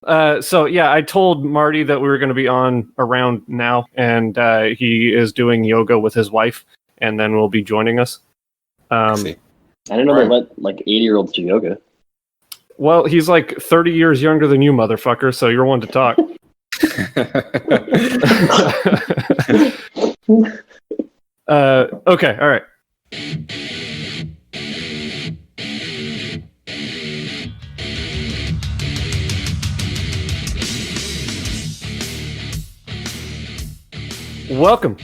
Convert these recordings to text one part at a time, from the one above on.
So yeah, I told Marty that we were going to be on around now, and he is doing yoga with his wife, and then will be joining us. I didn't know they let like 80-year-olds do yoga. Well, he's like 30 years younger than you, motherfucker, so you're one to talk. Okay, all right. Welcome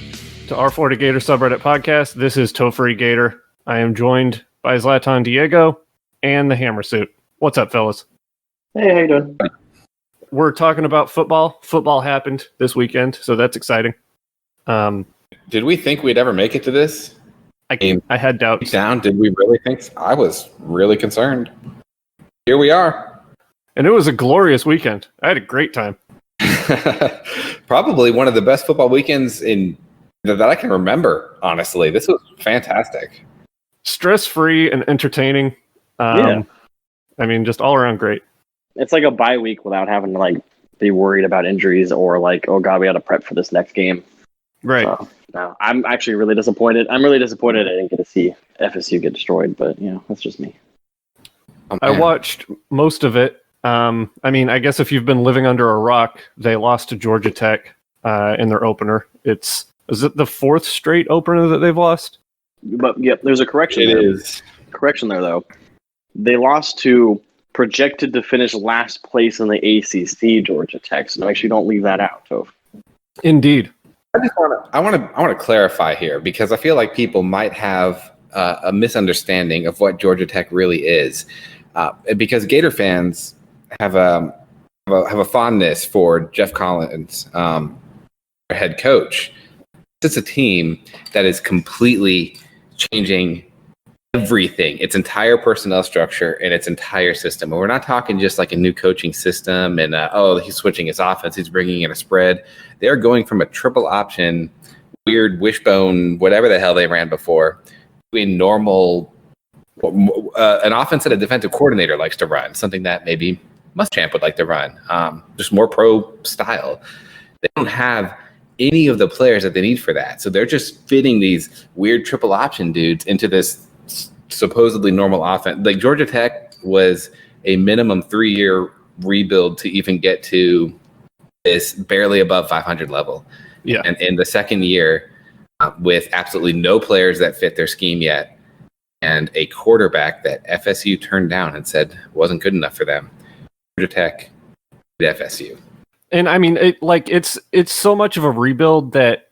to our Florida Gator subreddit podcast. This is Topher Gator. I am joined by Zlatan Diego and the Hammer Suit. What's up, fellas? Hey, how you doing? We're talking about football. Football happened this weekend, so that's exciting. Did we think we'd ever make it to this? I had doubts. Did we really think so? I was really concerned. Here we are. And it was a glorious weekend. I had a great time. Probably one of the best football weekends that I can remember, honestly. This was fantastic. Stress-free and entertaining. Yeah. I mean, just all around great. It's like a bye week without having to like be worried about injuries or like, oh god, we got to prep for this next game. Right. So, no, I'm actually really disappointed. I'm really disappointed I didn't get to see FSU get destroyed, but you know, that's just me. I watched most of it. I mean, I guess if you've been living under a rock, they lost to Georgia Tech in their opener. Is it the fourth straight opener that they've lost? But yep, there's a correction. It there. is. Correction there, though. They lost to projected to finish last place in the ACC, Georgia Tech. So make sure you don't leave that out, Toph. Indeed. I want to clarify here because I feel like people might have a misunderstanding of what Georgia Tech really is, because Gator fans have a fondness for Jeff Collins, our head coach. It's a team that is completely changing everything, its entire personnel structure and its entire system. And we're not talking just like a new coaching system and, he's switching his offense, he's bringing in a spread. They're going from a triple option, weird wishbone, whatever the hell they ran before, to a normal, an offense that a defensive coordinator likes to run, something that maybe Muschamp would like to run, just more pro style. They don't have any of the players that they need for that. So they're just fitting these weird triple option dudes into this supposedly normal offense. Like Georgia Tech was a minimum 3-year rebuild to even get to this barely above 500 level. Yeah. And in the second year, with absolutely no players that fit their scheme yet, and a quarterback that FSU turned down and said wasn't good enough for them, Georgia Tech beat FSU. And I mean, it's so much of a rebuild that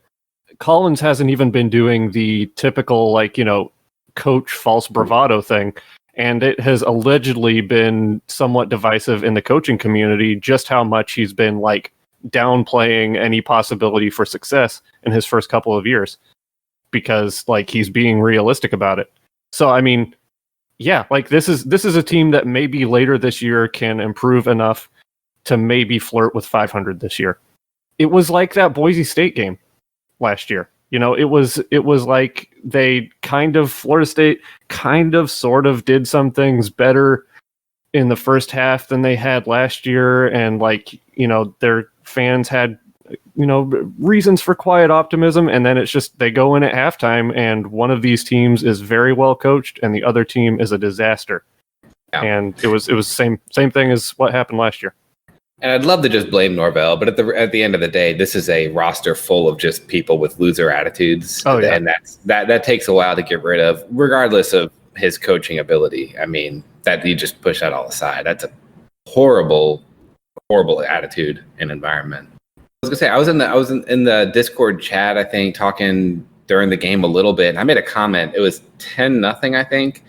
Collins hasn't even been doing the typical, coach false bravado thing. And it has allegedly been somewhat divisive in the coaching community, just how much he's been downplaying any possibility for success in his first couple of years because he's being realistic about it. So, I mean, yeah, this is a team that maybe later this year can improve enough to maybe flirt with 500 this year. It was like that Boise State game last year. It was like Florida State sort of did some things better in the first half than they had last year. And their fans had, reasons for quiet optimism. And then it's just, they go in at halftime and one of these teams is very well coached and the other team is a disaster. Yeah. And it was same thing as what happened last year. And I'd love to just blame Norvell, but at the end of the day, this is a roster full of just people with loser attitudes. Oh, yeah. And that takes a while to get rid of, regardless of his coaching ability. I mean, that you just push that all aside. That's a horrible, horrible attitude and environment. I was gonna say I was in the Discord chat, I think, talking during the game a little bit. And I made a comment. It was 10-0, I think,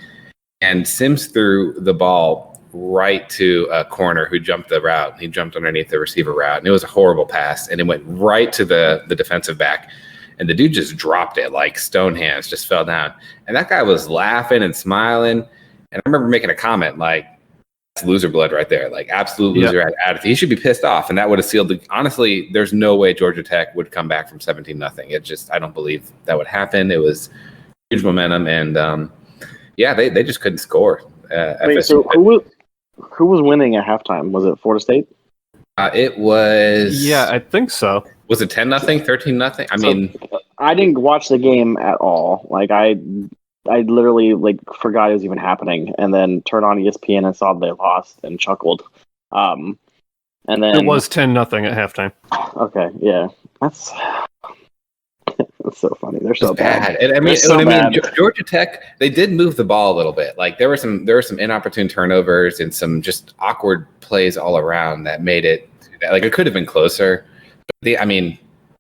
and Sims threw the ball right to a corner who jumped the route. He jumped underneath the receiver route, and it was a horrible pass, and it went right to the defensive back, and the dude just dropped it like stone hands, just fell down. And that guy was laughing and smiling, and I remember making a comment like, that's loser blood right there, absolute loser attitude. He should be pissed off, and that would have sealed the. Honestly, there's no way Georgia Tech would come back from 17-0. It just, I don't believe that would happen. It was huge momentum, and they just couldn't score. Wait, so who was winning at halftime? Was it Florida State? It was. Yeah, I think so. Was it 10-0, 13-0? I mean, I didn't watch the game at all. Like I literally like forgot it was even happening, and then turned on ESPN and saw they lost and chuckled. And then It was 10-0 at halftime. okay, yeah, that's so funny. They're so bad. And I mean, so bad. Georgia Tech, they did move the ball a little bit. Like there were some inopportune turnovers and some just awkward plays all around that made it like it could have been closer. I mean,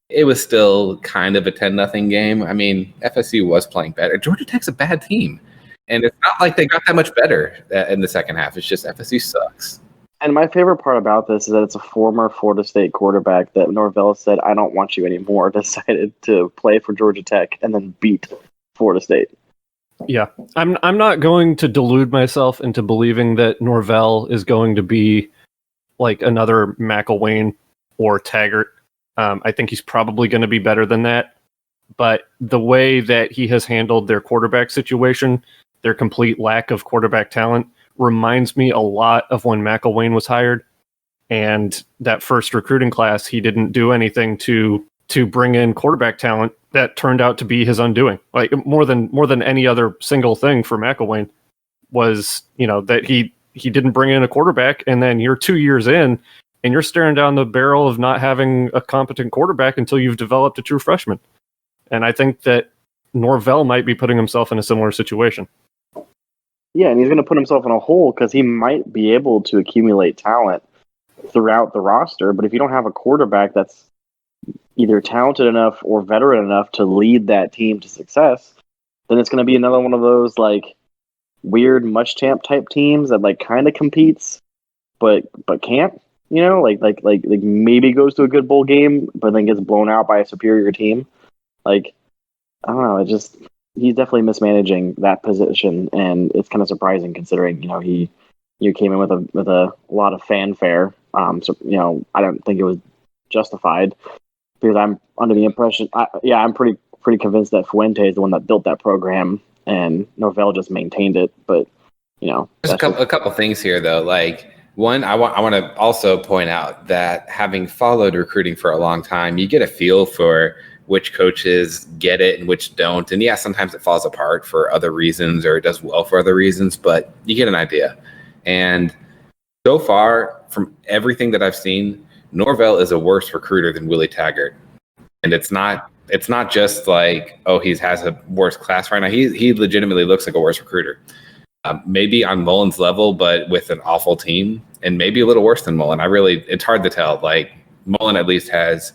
it was still kind of a 10-0 game. I mean, FSU was playing better. Georgia Tech's a bad team, and it's not like they got that much better in the second half. It's just FSU sucks. And my favorite part about this is that it's a former Florida State quarterback that Norvell said, "I don't want you anymore," decided to play for Georgia Tech and then beat Florida State. Yeah, I'm not going to delude myself into believing that Norvell is going to be like another McElwain or Taggart. I think he's probably going to be better than that. But the way that he has handled their quarterback situation, their complete lack of quarterback talent, reminds me a lot of when McElwain was hired. And that first recruiting class, he didn't do anything to bring in quarterback talent that turned out to be his undoing. Like more than any other single thing for McElwain was, that he didn't bring in a quarterback, and then you're 2 years in and you're staring down the barrel of not having a competent quarterback until you've developed a true freshman. And I think that Norvell might be putting himself in a similar situation. Yeah, and he's going to put himself in a hole because he might be able to accumulate talent throughout the roster, but if you don't have a quarterback that's either talented enough or veteran enough to lead that team to success, then it's going to be another one of those like weird Muschamp type teams that like kind of competes, but can't. Like maybe goes to a good bowl game, but then gets blown out by a superior team. Like, I don't know. He's definitely mismanaging that position, and it's kind of surprising considering he came in with a lot of fanfare. So I don't think it was justified because I'm under the impression. I'm pretty convinced that Fuente is the one that built that program, and Norvell just maintained it. But there's a couple things here though. Like one, I want to also point out that having followed recruiting for a long time, you get a feel for which coaches get it and which don't. And yeah, sometimes it falls apart for other reasons or it does well for other reasons, but you get an idea. And so far, from everything that I've seen, Norvell is a worse recruiter than Willie Taggart. And it's not just like, oh, he has a worse class right now. He legitimately looks like a worse recruiter. Maybe on Mullen's level, but with an awful team, and maybe a little worse than Mullen. It's hard to tell. Like Mullen at least has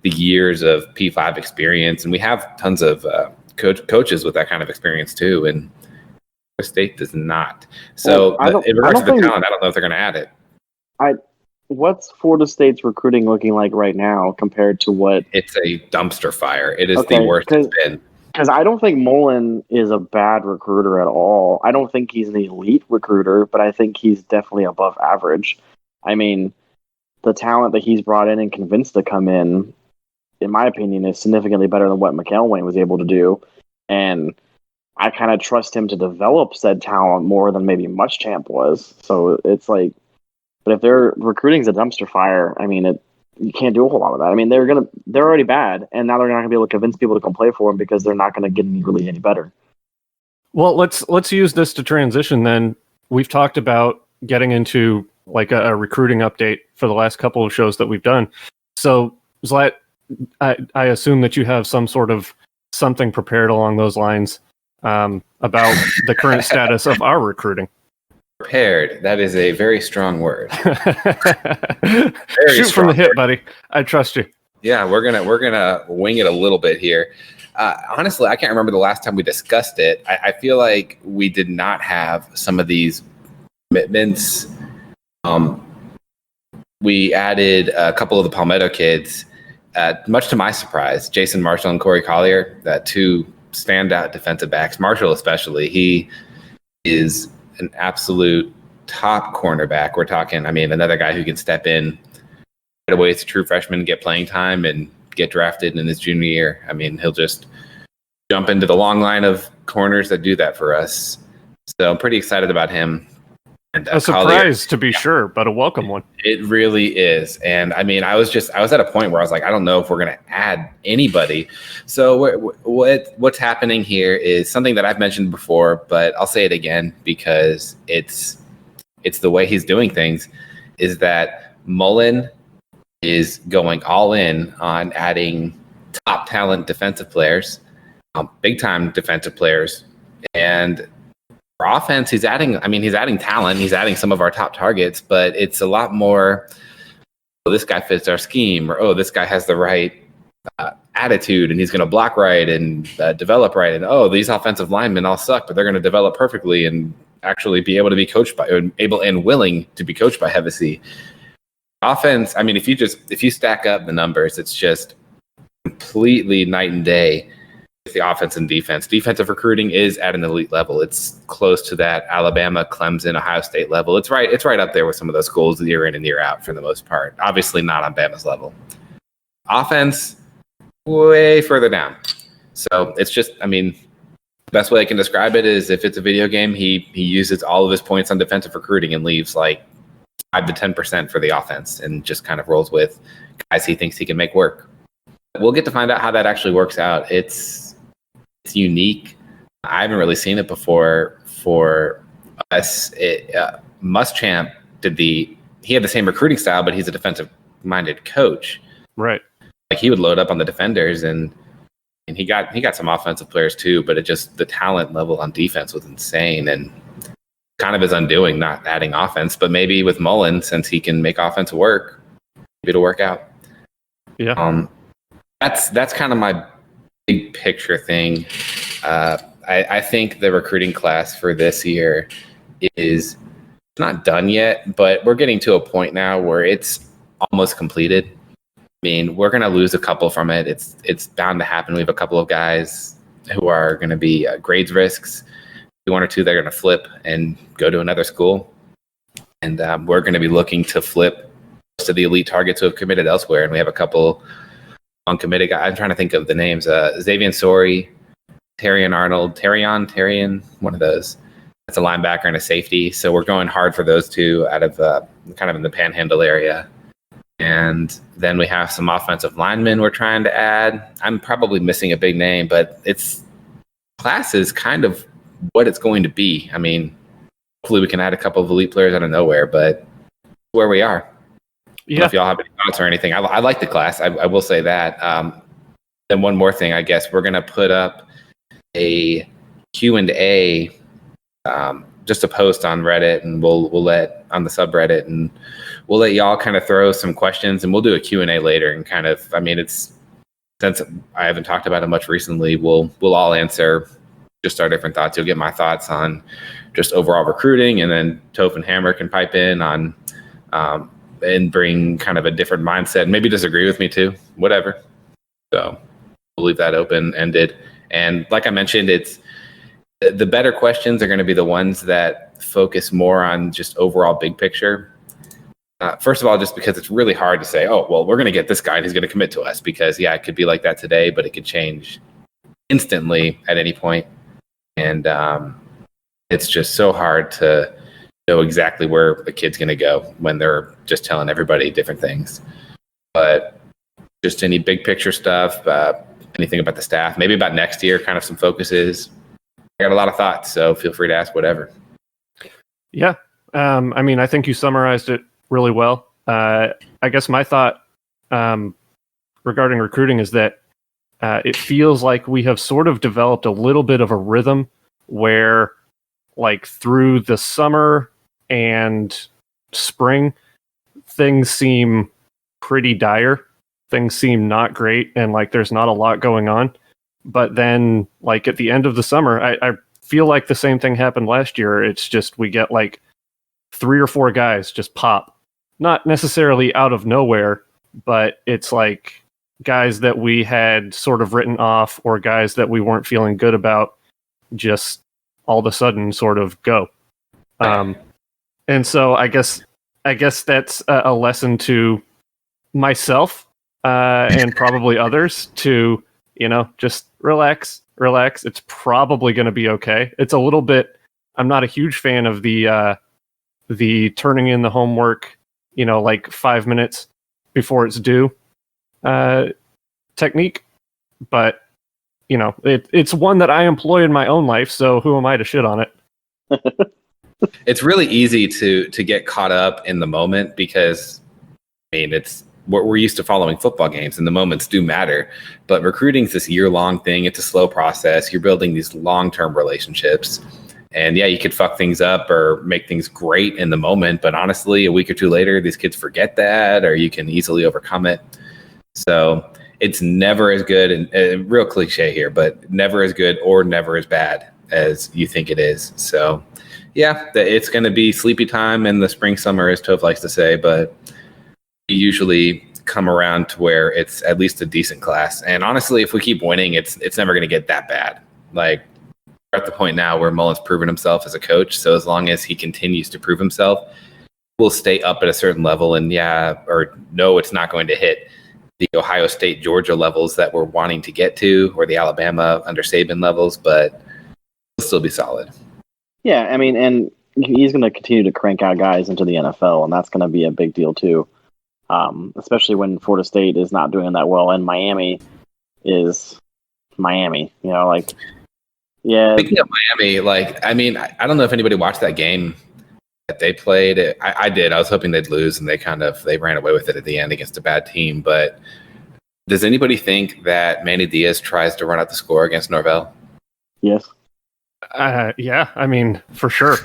the years of P5 experience, and we have tons of coaches with that kind of experience too, and Florida State does not. So in regards to the talent, I don't know if they're going to add it. What's Florida State's recruiting looking like right now compared to what? It's a dumpster fire. It is the worst it's been. Because I don't think Mullen is a bad recruiter at all. I don't think he's an elite recruiter, but I think he's definitely above average. I mean, the talent that he's brought in and convinced to come in my opinion, is significantly better than what McElwain was able to do. And I kind of trust him to develop said talent more than maybe Muschamp was. So it's like, but if their recruiting's a dumpster fire, I mean, you can't do a whole lot with that. I mean, they're already bad, and now they're not going to be able to convince people to come play for them because they're not going to get any better. Well, let's use this to transition then. We've talked about getting into like a recruiting update for the last couple of shows that we've done. So, Zlat, I assume that you have some sort of something prepared along those lines about the current status of our recruiting. Prepared. That is a very strong word. Shoot from the hip, buddy. I trust you. Yeah, we're gonna wing it a little bit here. Honestly, I can't remember the last time we discussed it. I feel like we did not have some of these commitments. We added a couple of the Palmetto kids, much to my surprise. Jason Marshall and Corey Collier, two standout defensive backs. Marshall especially, he is an absolute top cornerback. We're talking, another guy who can step in right away as a true freshman, get playing time, and get drafted in his junior year. He'll just jump into the long line of corners that do that for us. So I'm pretty excited about him. And a surprise to be sure, but a welcome one. It really is. And I mean, I was at a point where I was like, I don't know if we're going to add anybody. So what's happening here is something that I've mentioned before, but I'll say it again because it's the way he's doing things, is that Mullen is going all in on adding top talent defensive players, big time defensive players. And for offense, he's adding talent. He's adding some of our top targets, but it's a lot more, oh, this guy fits our scheme, or, oh, this guy has the right attitude and he's going to block right and develop right. And, oh, these offensive linemen all suck, but they're going to develop perfectly and actually be able to be coached by, able and willing to be coached by Hevesy. Offense, I mean, if you stack up the numbers, it's just completely night and day. The offense and defense. Defensive recruiting is at an elite level. It's close to that Alabama, Clemson, Ohio State level. It's right up there with some of those schools year in and year out for the most part. Obviously not on Bama's level. Offense, way further down. So it's just, I mean, the best way I can describe it is if it's a video game, he uses all of his points on defensive recruiting and leaves like 5 to 10% for the offense and just kind of rolls with guys he thinks he can make work. We'll get to find out how that actually works out. It's unique. I haven't really seen it before for us. Muschamp he had the same recruiting style, but he's a defensive minded coach. Right. Like he would load up on the defenders and he got some offensive players too, but it just, the talent level on defense was insane and kind of his undoing, not adding offense. But maybe with Mullen, since he can make offense work, maybe it'll work out. Yeah. That's kind of my big picture thing. I think the recruiting class for this year is not done yet, but we're getting to a point now where it's almost completed. I mean, we're going to lose a couple from it. It's bound to happen. We have a couple of guys who are going to be grades risks. One or two they're going to flip and go to another school. And we're going to be looking to flip most of the elite targets who have committed elsewhere. And we have a couple uncommitted guys. I'm trying to think of the names. Xavier Sori, Terrion, one of those. That's a linebacker and a safety. So we're going hard for those two out of kind of in the Panhandle area. And then we have some offensive linemen we're trying to add. I'm probably missing a big name, but class is kind of what it's going to be. I mean, hopefully we can add a couple of elite players out of nowhere, but where we are. I don't know if y'all have any thoughts or anything. I like the class. I will say that. Then one more thing, I guess we're going to put up a Q&A, just a post on Reddit, and we'll let on the subreddit, and we'll let y'all kind of throw some questions, and we'll do a Q&A later. And kind of, I mean, it's, since I haven't talked about it much recently, we'll all answer just our different thoughts. You'll get my thoughts on just overall recruiting, and then Toph and Hammer can pipe in on and bring kind of a different mindset. Maybe disagree with me too, whatever. So we'll leave that open-ended. And like I mentioned, it's the better questions are going to be the ones that focus more on just overall big picture. First of all, just because it's really hard to say, oh, well, we're going to get this guy and he's going to commit to us, because yeah, it could be like that today, but it could change instantly at any point. And it's just so hard to know exactly where a kid's going to go when they're just telling everybody different things. But just any big picture stuff, anything about the staff, maybe about next year, kind of some focuses. I got a lot of thoughts, so feel free to ask whatever. Yeah. I mean, I think you summarized it really well. I guess my thought regarding recruiting is that it feels like we have sort of developed a little bit of a rhythm where, like, through the summer and spring, things seem pretty dire. Things seem not great, and like there's not a lot going on. But then, like, at the end of the summer, I feel like the same thing happened last year. It's just we get like 3 or 4 guys just pop. Not necessarily out of nowhere, but it's like guys that we had sort of written off, or guys that we weren't feeling good about, just all of a sudden sort of go. And so I guess that's a lesson to myself and probably others to, just relax. It's probably going to be okay. It's a little bit, I'm not a huge fan of the the turning in the homework, like 5 minutes before it's due technique. But, it's one that I employ in my own life, so who am I to shit on it? It's really easy to get caught up in the moment because, it's what we're used to following football games, and the moments do matter. But recruiting is this year-long thing. It's a slow process. You're building these long-term relationships. And yeah, you could fuck things up or make things great in the moment. But honestly, a week or two later, these kids forget that, or you can easily overcome it. So it's never as good, and real cliche here, but never as good or never as bad as you think it is. So yeah, it's going to be sleepy time in the spring, summer, as Tove likes to say, but we usually come around to where it's at least a decent class. And honestly, if we keep winning, it's never going to get that bad. Like, we're at the point now where Mullen's proven himself as a coach. So as long as he continues to prove himself, we'll stay up at a certain level. And no, it's not going to hit the Ohio State, Georgia levels that we're wanting to get to, or the Alabama under Saban levels, but it'll still be solid. Yeah, and he's going to continue to crank out guys into the NFL, and that's going to be a big deal too. Especially when Florida State is not doing that well, and Miami is Miami. Yeah. Speaking of Miami, I don't know if anybody watched that game that they played. I did. I was hoping they'd lose, and they ran away with it at the end against a bad team. But does anybody think that Manny Diaz tries to run out the score against Norvell? Yes. Yeah, for sure.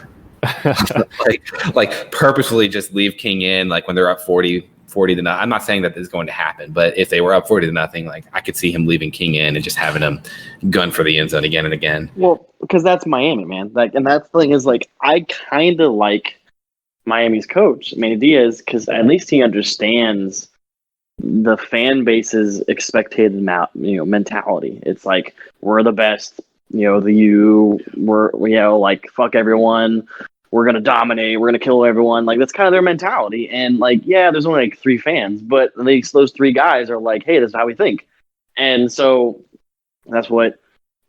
like purposefully just leave King in, like when they're up 40 to nothing. I'm not saying that this is going to happen, but if they were up 40 to nothing, like I could see him leaving King in and just having him gun for the end zone again and again. Well, because that's Miami, man. And that's the thing is, I kind of like Miami's coach, Manny Diaz, because at least he understands the fan base's expected mentality. It's like, we're the best. We're fuck everyone. We're going to dominate. We're going to kill everyone. That's kind of their mentality. And there's only 3 fans, but at least those 3 guys are like, hey, this is how we think. And so that's what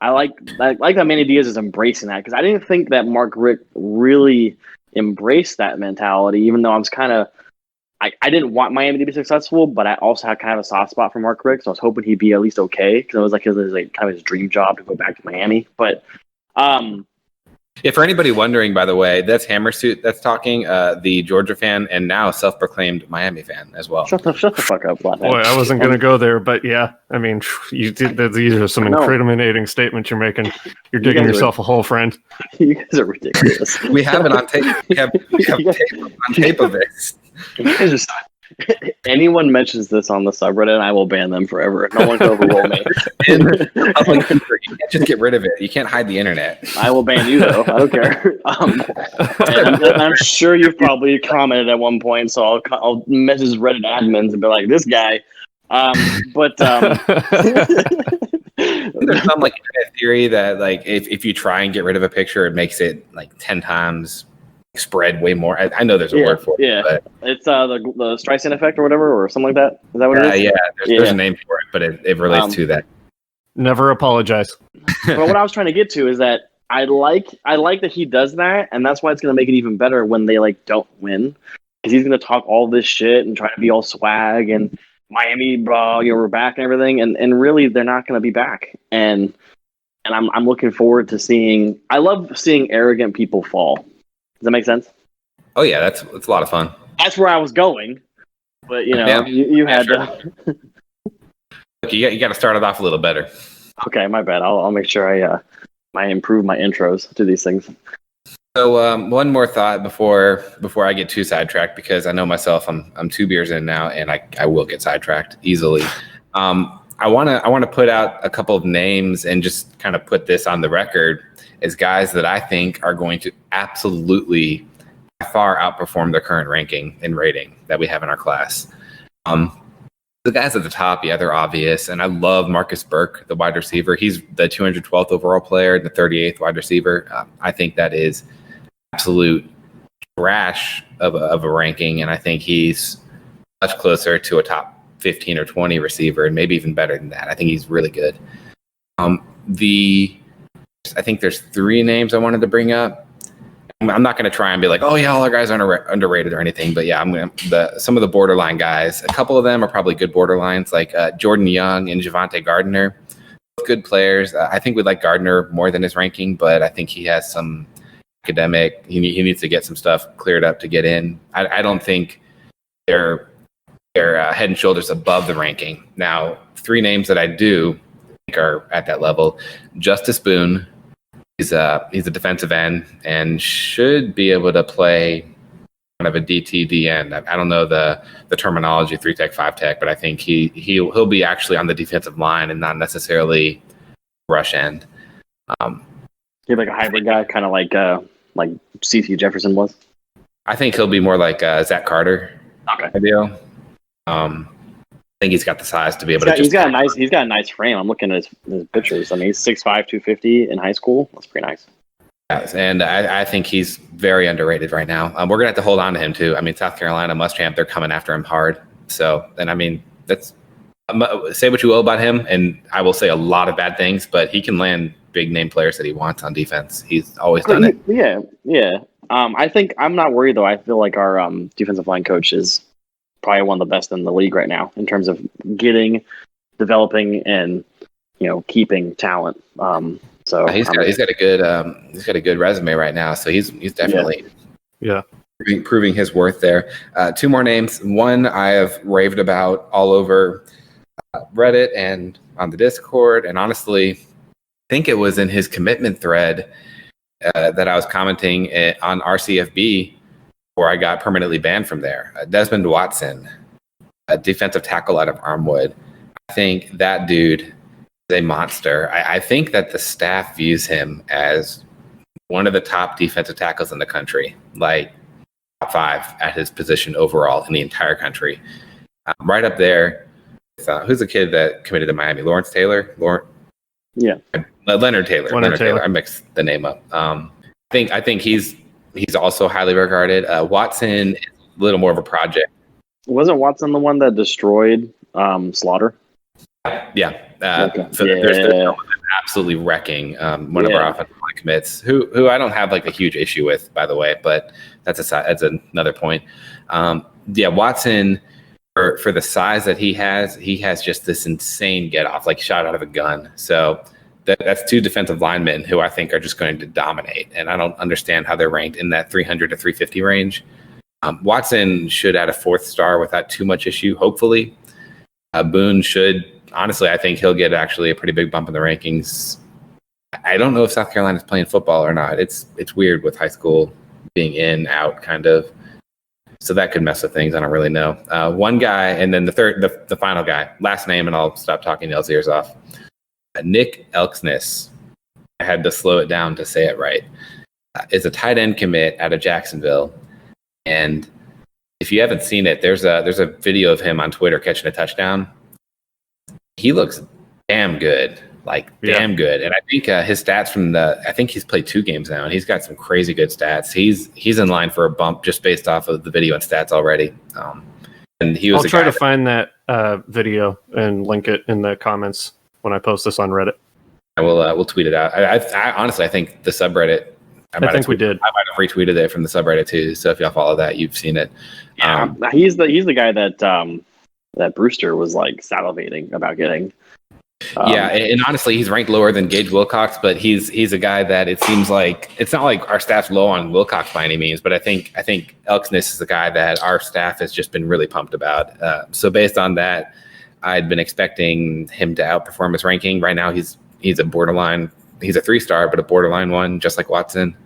I like. I like that Manny Diaz is embracing that, because I didn't think that Mark Richt really embraced that mentality, even though I was I didn't want Miami to be successful, but I also had kind of a soft spot for Mark Richt, so I was hoping he'd be at least okay, because it was it was kind of his dream job to go back to Miami. But for anybody wondering, by the way, that's Hammersuit that's talking, the Georgia fan, and now self-proclaimed Miami fan as well. Shut the fuck up, Flathead. Boy, I wasn't going to go there, but yeah, these are some incriminating statements you're making. You're digging yourself a hole, friend. You guys are ridiculous. We have it on tape. We have tape of this. Anyone mentions this on the subreddit, I will ban them forever. No one can overrule me. You can't just get rid of it. You can't hide the internet. I will ban you, though. I don't care. And I'm sure you've probably commented at one point, so I'll message Reddit admins and be like, this guy. There's some internet theory that if you try and get rid of a picture, it makes it 10 times spread way more. I know there's a word for it. Yeah, but it's the Streisand effect or whatever, or something like that. Is that what it is? Yeah, there's a name for it, but it relates to that. Never apologize. But what I was trying to get to is that I like that he does that, and that's why it's going to make it even better when they don't win, because he's going to talk all this shit and try to be all swag and Miami, bro, we're back and everything, and really they're not going to be back. And I'm looking forward to seeing. I love seeing arrogant people fall. Does that make sense? Oh yeah, it's a lot of fun. That's where I was going, but you had to. Look, you got to start it off a little better. Okay, my bad. I'll make sure I improve my intros to these things. So one more thought before I get too sidetracked, because I know myself, I'm 2 beers in now, and I will get sidetracked easily. I want to put out a couple of names and just kind of put this on the record as guys that I think are going to absolutely by far outperform their current ranking and rating that we have in our class. The guys at the top, they're obvious. And I love Marcus Burke, the wide receiver. He's the 212th overall player, the 38th wide receiver. I think that is absolute trash of a ranking. And I think he's much closer to a top 15 or 20 receiver, and maybe even better than that. I think he's really good. I think there's 3 names I wanted to bring up. I'm not going to try and be like, oh yeah, all our guys are underrated or anything. But yeah, some of the borderline guys. A couple of them are probably good borderlines, like Jordan Young and Javante Gardner. Both good players. I think we like Gardner more than his ranking, but I think he has some academic. He needs to get some stuff cleared up to get in. I don't think they're head and shoulders above the ranking. Now, 3 names that I do think are at that level: Justice Boone. He's a defensive end and should be able to play kind of a DT end. I don't know the terminology, 3-tech, 5-tech, but I think he'll be actually on the defensive line and not necessarily rush end. He's like a hybrid guy, kind of like C.T. Jefferson was. I think he'll be more like Zach Carter. Okay. Ideal. I think he's got the size to be able to. He's got a nice frame. I'm looking at his pictures. I mean, he's 6'5", 250 in high school. That's pretty nice. Yes, and I think he's very underrated right now. We're gonna have to hold on to him too. I mean, South Carolina, Muschamp, they're coming after him hard. So, and I mean, that's say what you will about him, and I will say a lot of bad things, but he can land big name players that he wants on defense. He's always done it. Yeah. I think I'm not worried though. I feel like our defensive line coach is probably one of the best in the league right now in terms of developing, and keeping talent. So he's got a good resume right now. So he's definitely proving his worth there. 2 more names. One I have raved about all over Reddit and on the Discord, and honestly, I think it was in his commitment thread that I was commenting on RCFB. Where I got permanently banned from there. Desmond Watson, a defensive tackle out of Armwood. I think that dude is a monster. I think that the staff views him as one of the top defensive tackles in the country, like top 5 at his position overall in the entire country. Right up there. Who's the kid that committed to Miami? Lawrence Taylor? Leonard Taylor. Leonard Taylor. I mixed the name up. I think he's also highly regarded. Watson is a little more of a project. Wasn't Watson the one that destroyed Slaughter? Yeah. There's absolutely wrecking one of our offensive line commits, who I don't have like a huge issue with, by the way, but that's another point. Watson, for the size that he has just this insane get off, like shot out of a gun. So that's 2 defensive linemen who I think are just going to dominate, and I don't understand how they're ranked in that 300 to 350 range. Watson should add a 4th star without too much issue, hopefully. Boone should, honestly, I think he'll get actually a pretty big bump in the rankings. I don't know if South Carolina's playing football or not. It's weird with high school being in, out, kind of. So that could mess with things. I don't really know. One guy, and then the final guy, last name, and I'll stop talking y'all's ears off. Nick Elksnis, I had to slow it down to say it right, is a tight end commit out of Jacksonville. And if you haven't seen it, there's a video of him on Twitter catching a touchdown. He looks damn good, damn good. And I think his stats I think he's played 2 games now, and he's got some crazy good stats. He's in line for a bump just based off of the video and stats already. And he was. I'll try to find that video and link it in the comments when I post this on Reddit. We'll tweet it out. I honestly, I think the subreddit. I think we did. I might have retweeted it from the subreddit too. So if y'all follow that, you've seen it. Yeah, he's the guy that Brewster was like salivating about getting. And honestly, he's ranked lower than Gage Wilcox, but he's a guy that it seems like it's not like our staff's low on Wilcox by any means, but I think Elksnis is the guy that our staff has just been really pumped about. So based on that, I'd been expecting him to outperform his ranking. Right now, he's a borderline. He's a 3-star, but a borderline one, just like Watson.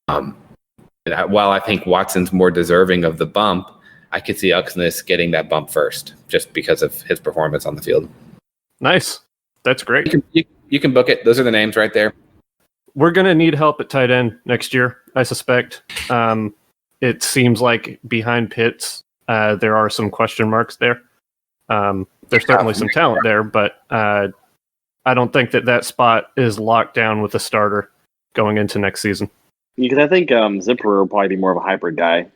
While I think Watson's more deserving of the bump, I could see Elksnis getting that bump first, just because of his performance on the field. Nice. That's great. You can book it. Those are the names right there. We're going to need help at tight end next year, I suspect. It seems like behind Pitts, there are some question marks there. There's certainly some talent there, but I don't think that spot is locked down with a starter going into next season. Because I think Zipper will probably be more of a hybrid guy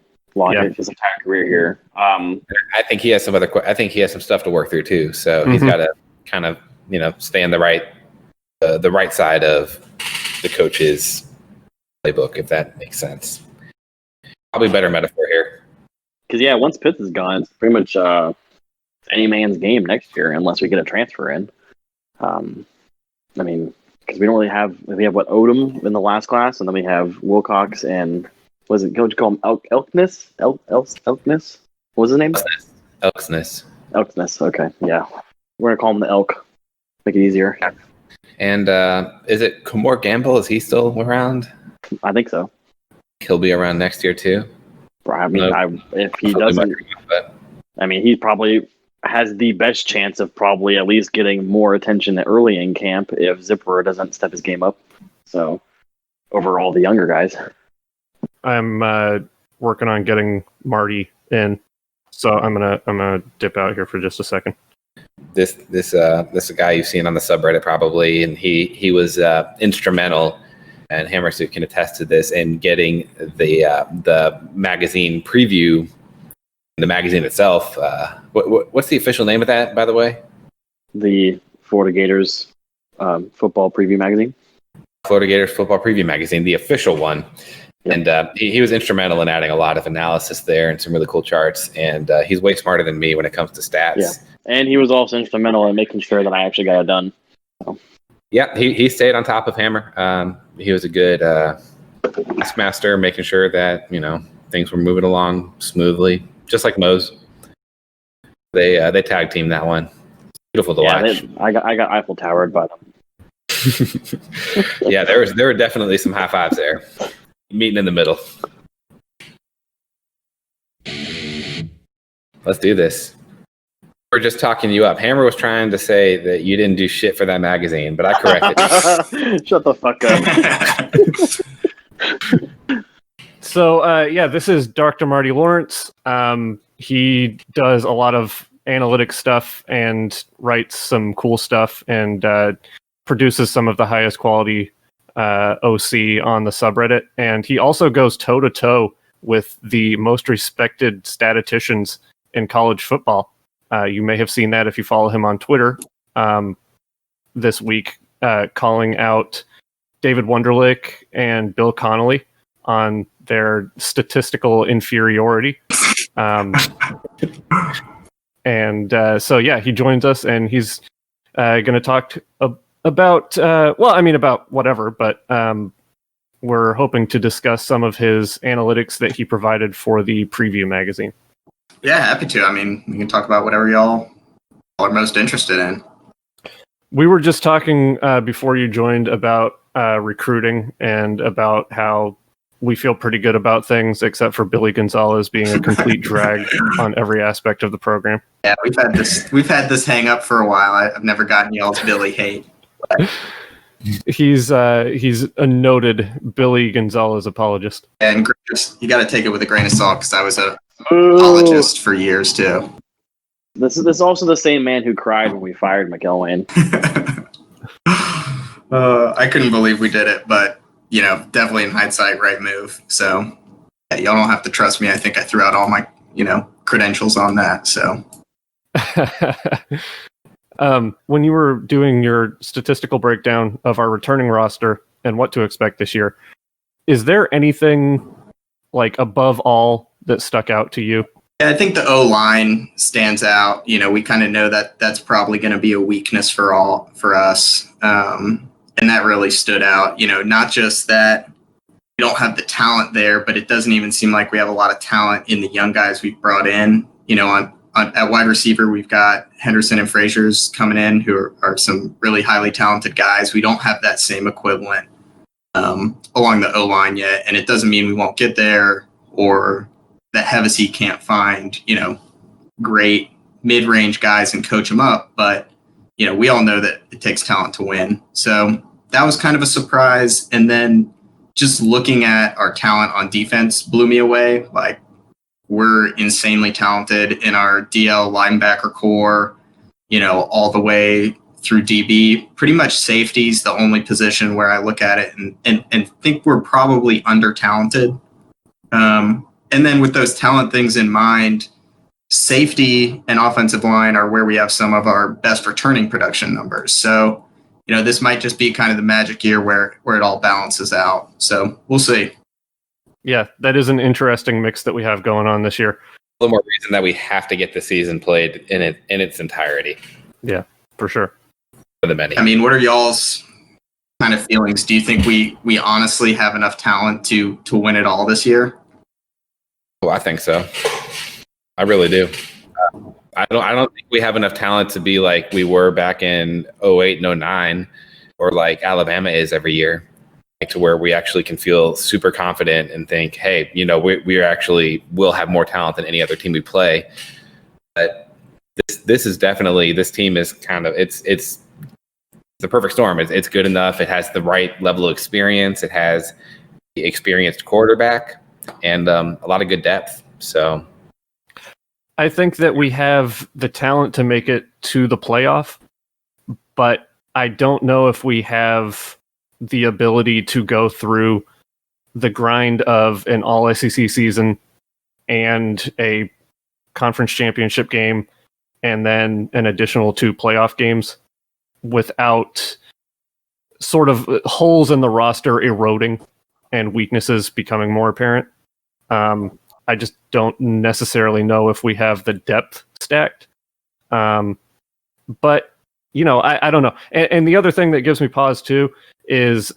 his entire career here. I think he has some stuff to work through too. So he's got to kind of stay on the right side of the coach's playbook, if that makes sense. Probably better metaphor here. Because once Pitts is gone, it's pretty much any man's game next year unless we get a transfer in. I mean, because we don't really have Odom in the last class, and then we have Wilcox and what you call him Elkness? Elkness? What was his name? Elkness. Okay, yeah, we're gonna call him the Elk. Make it easier. And is it Kamor Gamble? Is he still around? I think so. He'll be around next year too. I mean, if he doesn't, I mean, he probably has the best chance of probably at least getting more attention early in camp if Zipper doesn't step his game up. So, over all the younger guys. I'm working on getting Marty in, so I'm gonna dip out here for just a second. This a guy you've seen on the subreddit probably, and he was instrumental, and Hammersuit can attest to this, in getting the magazine preview, the magazine itself. What's the official name of that, by the way? The Florida Gators football preview magazine. Florida Gators football preview magazine, the official one. Yep. And he was instrumental in adding a lot of analysis there and some really cool charts. And he's way smarter than me when it comes to stats. Yeah. And he was also instrumental in making sure that I actually got it done. So. Yeah, he stayed on top of Hammer. He was a good taskmaster, making sure that things were moving along smoothly, just like Mose. They tag team that one. It's beautiful to watch. I got Eiffel Towered by them. Yeah, there were definitely some high fives there. Meeting in the middle. Let's do this. We're just talking you up. Hammer was trying to say that you didn't do shit for that magazine, but I corrected you. Shut the fuck up. So, this is DrMartyLawrence. He does a lot of analytics stuff and writes some cool stuff and produces some of the highest quality OC on the subreddit. And he also goes toe-to-toe with the most respected statisticians in college football. You may have seen that if you follow him on Twitter this week, calling out David Wonderlick and Bill Connolly on their statistical inferiority. He joins us, and he's going to talk about whatever, but we're hoping to discuss some of his analytics that he provided for the preview magazine. Yeah, happy to. I mean, we can talk about whatever y'all are most interested in. We were just talking before you joined about recruiting and about how we feel pretty good about things, except for Billy Gonzalez being a complete drag on every aspect of the program. Yeah, we've had this hang up for a while. I've never gotten y'all's Billy hate. But... He's a noted Billy Gonzalez apologist. And you got to take it with a grain of salt, because I was a apologist for years too. This is also the same man who cried when we fired McElwain. I couldn't believe we did it, but definitely in hindsight, right move. So y'all don't have to trust me. I think I threw out all my credentials on that. So when you were doing your statistical breakdown of our returning roster and what to expect this year, is there anything like above all that stuck out to you? Yeah, I think the O-line stands out. We kind of know that that's probably going to be a weakness for us. And that really stood out. Not just that we don't have the talent there, but it doesn't even seem like we have a lot of talent in the young guys we've brought in. At wide receiver, we've got Henderson and Frazier's coming in, who are some really highly talented guys. We don't have that same equivalent along the O-line yet, and it doesn't mean we won't get there or that Hevesy can't find, great mid-range guys and coach them up. But, we all know that it takes talent to win. So that was kind of a surprise. And then just looking at our talent on defense blew me away. Like, we're insanely talented in our DL linebacker core, all the way through DB. Pretty much safety's the only position where I look at it and think we're probably under-talented. And then with those talent things in mind, safety and offensive line are where we have some of our best returning production numbers. So, this might just be kind of the magic year where it all balances out. So we'll see. Yeah, that is an interesting mix that we have going on this year. A little more reason that we have to get the season played in its entirety. Yeah, for sure. For the many. I mean, what are y'all's kind of feelings? Do you think we honestly have enough talent to win it all this year? Oh, I think so. I really do. I don't think we have enough talent to be like we were back in 2008 and 2009, or like Alabama is every year, like to where we actually can feel super confident and think, hey, we actually will have more talent than any other team we play. But this is definitely, this team is kind of, it's the perfect storm. It's good enough. It has the right level of experience. It has the experienced quarterback and a lot of good depth. So I think that we have the talent to make it to the playoff, but I don't know if we have the ability to go through the grind of an all SEC season and a conference championship game and then an additional 2 playoff games without sort of holes in the roster eroding and weaknesses becoming more apparent. I just don't necessarily know if we have the depth stacked. But, I don't know. And the other thing that gives me pause too is,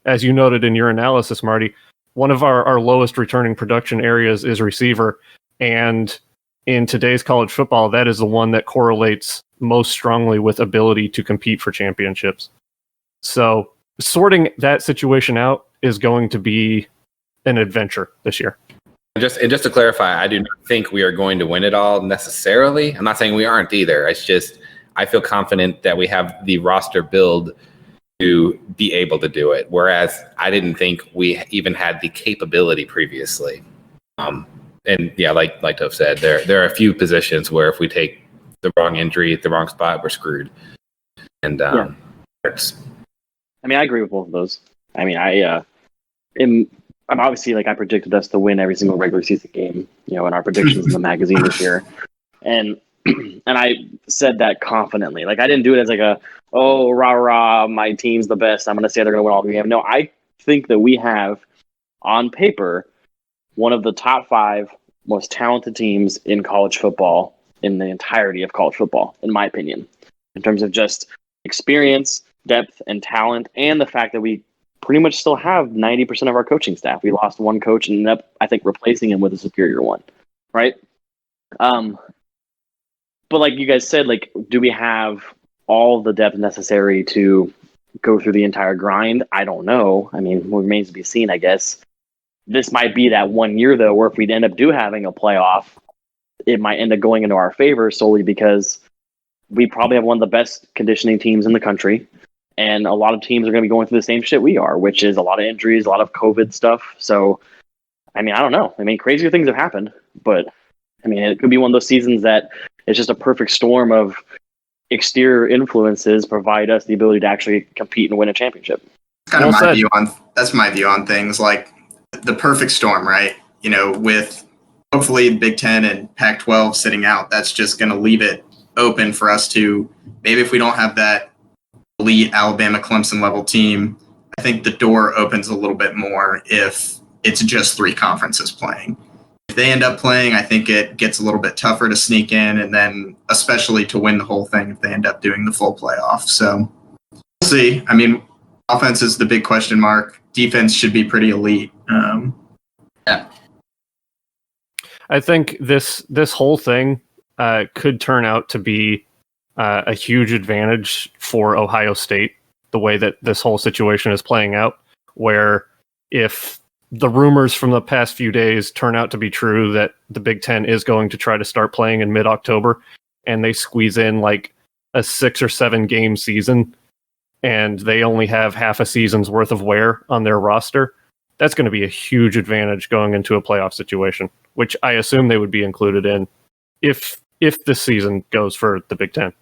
as you noted in your analysis, Marty, one of our lowest returning production areas is receiver. And in today's college football, that is the one that correlates most strongly with ability to compete for championships. So sorting that situation out is going to be an adventure this year. Just to clarify, I do not think we are going to win it all necessarily. I'm not saying we aren't either. It's just I feel confident that we have the roster build to be able to do it, whereas I didn't think we even had the capability previously. And yeah, like Toph said, there are a few positions where if we take the wrong injury at the wrong spot, we're screwed. And I agree with both of those. I mean, I'm obviously, I predicted us to win every single regular season game, in our predictions in the magazine this year. And I said that confidently. I didn't do it as rah, my team's the best, I'm going to say they're going to win all the games. No, I think that we have, on paper, one of the top 5 most talented teams in college football, in the entirety of college football, in my opinion, in terms of just experience, depth, and talent, and the fact that we pretty much still have 90% of our coaching staff. We lost one coach and ended up, I think, replacing him with a superior one, right? But like you guys said, do we have all the depth necessary to go through the entire grind? I don't know. I mean, it remains to be seen, I guess. This might be that one year, though, where if we end up having a playoff, it might end up going into our favor solely because we probably have one of the best conditioning teams in the country. And a lot of teams are going to be going through the same shit we are, which is a lot of injuries, a lot of COVID stuff. So, I mean, I don't know. I mean, crazier things have happened, but I mean, it could be one of those seasons that it's just a perfect storm of exterior influences provide us the ability to actually compete and win a championship. Kind of that's my view on things, like the perfect storm, right? With hopefully Big Ten and Pac-12 sitting out, that's just going to leave it open for us to, maybe if we don't have that elite Alabama Clemson level team, I think the door opens a little bit more if it's just 3 conferences playing. If they end up playing, I think it gets a little bit tougher to sneak in, and then especially to win the whole thing if they end up doing the full playoff. So we'll see. I mean, offense is the big question mark. Defense should be pretty elite. Yeah. I think this whole thing could turn out to be a huge advantage for Ohio State, the way that this whole situation is playing out, where if the rumors from the past few days turn out to be true that the Big Ten is going to try to start playing in mid-October and they squeeze in a 6 or 7 game season and they only have half a season's worth of wear on their roster, that's going to be a huge advantage going into a playoff situation, which I assume they would be included in if this season goes for the Big Ten.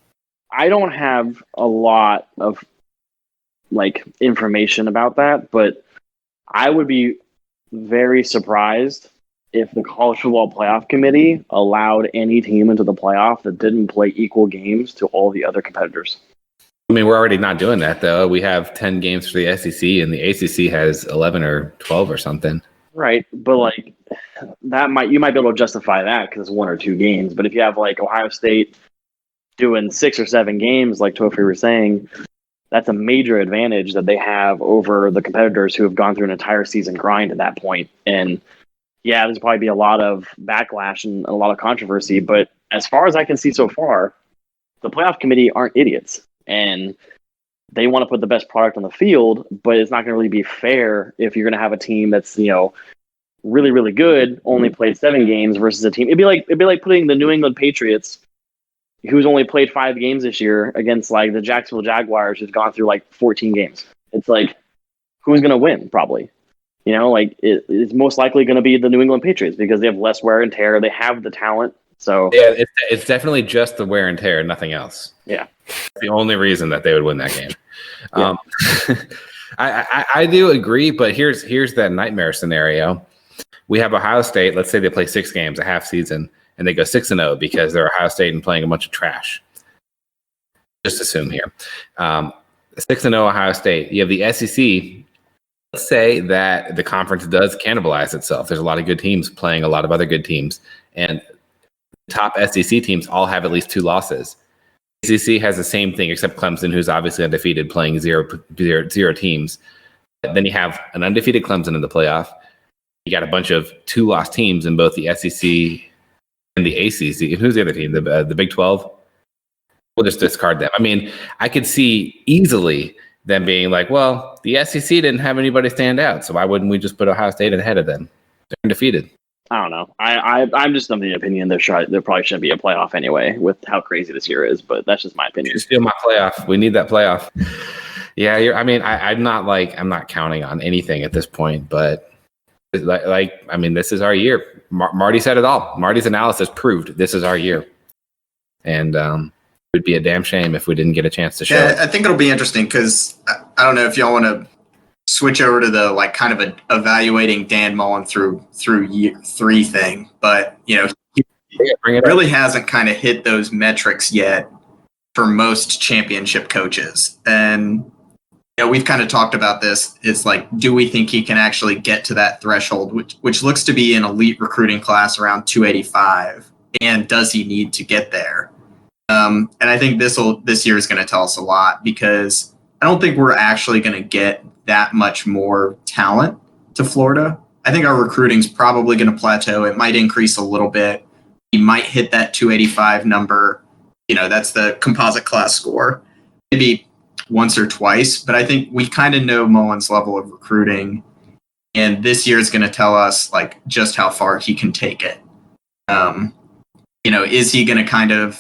I don't have a lot of information about that, but I would be very surprised if the College Football Playoff Committee allowed any team into the playoff that didn't play equal games to all the other competitors. I mean, we're already not doing that, though. We have 10 games for the SEC, and the ACC has 11 or 12 or something. Right, but like you might be able to justify that because it's 1 or 2 games. But if you have like Ohio State doing 6 or 7 games, like Tofi was saying, that's a major advantage that they have over the competitors who have gone through an entire season grind at that point. And yeah, there's probably be a lot of backlash and a lot of controversy. But as far as I can see so far, the playoff committee aren't idiots. And they want to put the best product on the field, but it's not going to really be fair if you're going to have a team that's, really, really good, only played 7 games versus a team. It'd be like putting the New England Patriots, who's only played 5 games this year, against like the Jacksonville Jaguars, who's gone through like 14 games. It's like, who's going to win? Probably, it's most likely going to be the New England Patriots because they have less wear and tear. They have the talent. So yeah, it's definitely just the wear and tear, nothing else. Yeah, the only reason that they would win that game. Yeah. I do agree, but here's that nightmare scenario. We have Ohio State. Let's say they play 6 games a half season, and they go 6-0 because they're Ohio State and playing a bunch of trash. Just assume here, 6-0 Ohio State. You have the SEC. Let's say that the conference does cannibalize itself. There's a lot of good teams playing a lot of other good teams, and top SEC teams all have at least 2 losses. ACC has the same thing except Clemson, who's obviously undefeated, playing zero teams. Then you have an undefeated Clemson in the playoff. You got a bunch of 2-loss teams in both the SEC and the ACC. And who's the other team? The Big 12? We'll just discard them. I mean, I could see easily them being like, well, the SEC didn't have anybody stand out, so why wouldn't we just put Ohio State ahead of them? They're undefeated. I don't know. I'm just of the opinion there probably shouldn't be a playoff anyway with how crazy this year is, but that's just my opinion. Steal my playoff. We need that playoff. Yeah, I'm not counting on anything at this point, but this is our year. Marty said it all. Marty's analysis proved this is our year, and it would be a damn shame if we didn't get a chance to show. Yeah, I think it'll be interesting because I don't know if y'all want to switch over to the kind of evaluating Dan Mullen through year 3 thing, but he really hasn't kind of hit those metrics yet for most championship coaches. And we've kind of talked about this. It's like, do we think he can actually get to that threshold, which looks to be an elite recruiting class around 285, and does he need to get there? And I think this year is going to tell us a lot, because I don't think we're actually going to get that much more talent to Florida. I think our recruiting's probably going to plateau. It might increase a little bit. We might hit that 285 number. That's the composite class score, maybe once or twice. But I think we kind of know Mullen's level of recruiting, and this year is going to tell us just how far he can take it. Is he going to kind of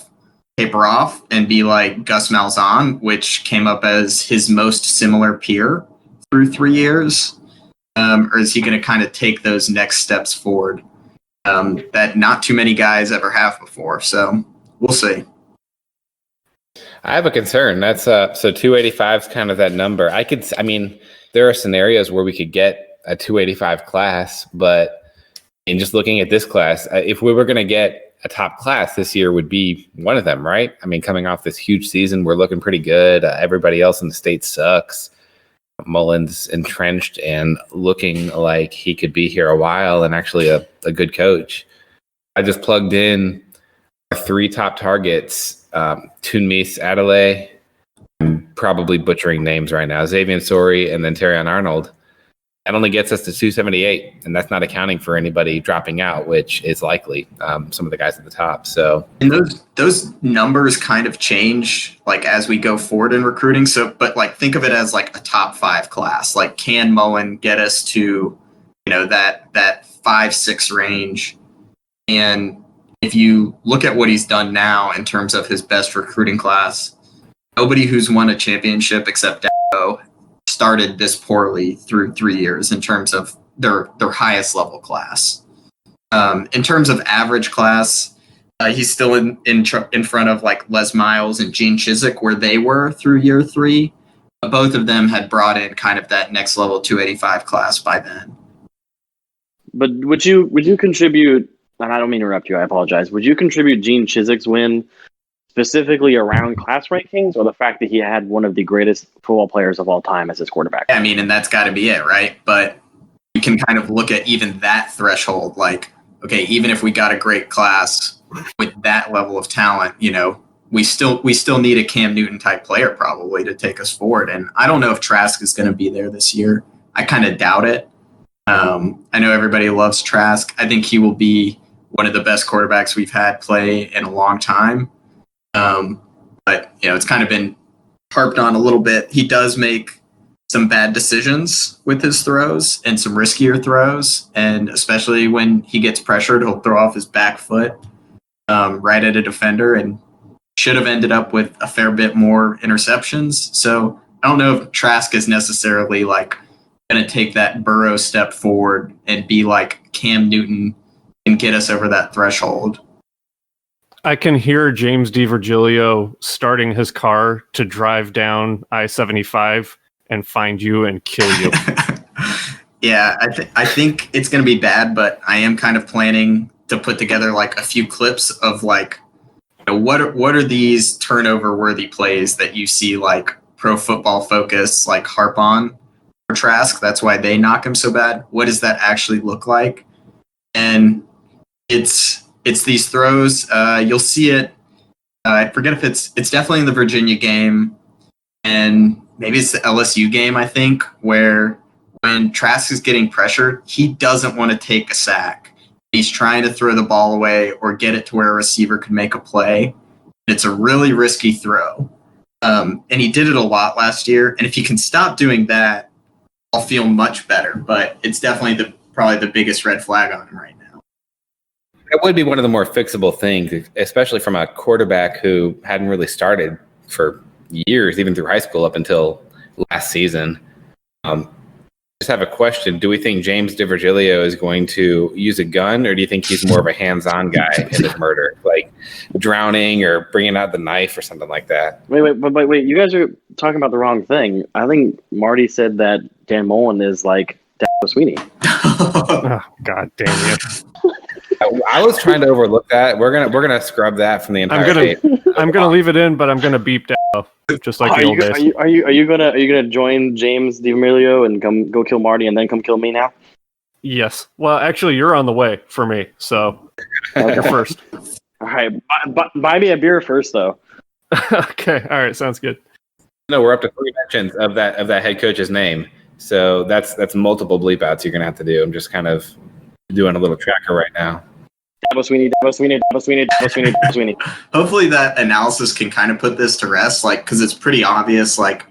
taper off and be like Gus Malzahn, which came up as his most similar peer through 3 years? Or is he going to kind of take those next steps forward that not too many guys ever have before? So we'll see. I have a concern. That's so 285 is kind of that number. There are scenarios where we could get a 285 class, but in just looking at this class, if we were going to get a top class, this year would be one of them, right? Coming off this huge season, we're looking pretty good. Everybody else in the state sucks. Mullen's entrenched and looking like he could be here a while and actually a good coach. I just plugged in our 3 top targets, Tunmis Adelaide, I'm probably butchering names right now, Xavier Sori, and then Terrion Arnold. That only gets us to 278, and that's not accounting for anybody dropping out, which is likely, some of the guys at the top. So, and those numbers kind of change as we go forward in recruiting. So, but think of it as a top 5 class. Can Mullen get us to that 5-6 range? And if you look at what he's done now in terms of his best recruiting class, nobody who's won a championship except Dabo started this poorly through 3 years in terms of their highest level class. In terms of average class, he's still in front of Les Miles and Gene Chizik where they were through year 3. Both of them had brought in kind of that next level 285 class by then. But would you contribute, and I don't mean to interrupt you, I apologize, would you contribute Gene Chizik's win specifically around class rankings, or the fact that he had one of the greatest football players of all time as his quarterback? I mean, and that's got to be it, right? But you can kind of look at even that threshold, like, okay, even if we got a great class with that level of talent, we still need a Cam Newton type player probably to take us forward. And I don't know if Trask is going to be there this year. I kind of doubt it. I know everybody loves Trask. I think he will be one of the best quarterbacks we've had play in a long time. But it's kind of been harped on a little bit. He does make some bad decisions with his throws and some riskier throws. And especially when he gets pressured, he'll throw off his back foot right at a defender and should have ended up with a fair bit more interceptions. So I don't know if Trask is necessarily like going to take that Burrow step forward and be like Cam Newton and get us over that threshold. I can hear James DiVirgilio starting his car to drive down I-75 and find you and kill you. Yeah, I think it's going to be bad, but I am kind of planning to put together like a few clips of like, what are these turnover worthy plays that you see like Pro Football Focus like harp on for Trask? That's why they knock him so bad. What does that actually look like? And it's these throws. You'll see it. I forget if it's definitely in the Virginia game, and maybe it's the LSU game, I think, where when Trask is getting pressured, he doesn't want to take a sack. He's trying to throw the ball away or get it to where a receiver could make a play. It's a really risky throw. And he did it a lot last year. And if he can stop doing that, I'll feel much better. But it's definitely probably the biggest red flag on him right now. That would be one of the more fixable things, especially from a quarterback who hadn't really started for years, even through high school up until last season. Just have a question. Do we think James DiVirgilio is going to use a gun, or do you think he's more of a hands-on guy in this murder, like drowning or bringing out the knife or something like that? Wait, you guys are talking about the wrong thing. I think Marty said that Dan Mullen is like Dabo Sweeney. Oh, God damn it. I was trying to overlook that. We're gonna scrub that from the entire tape. I'm gonna leave it in, but I'm gonna beep Dabo, just like the old days. Are you gonna join James DiVirgilio and go kill Marty and then come kill me now? Yes. Well, actually, you're on the way for me, so you're first. All right, buy me a beer first, though. Okay. All right. Sounds good. No, we're up to 3 mentions of that head coach's name. So that's multiple bleep outs you're gonna have to do. I'm just kind of doing a little tracker right now. Dabo Sweeney. Hopefully that analysis can kind of put this to rest, like, because it's pretty obvious, like,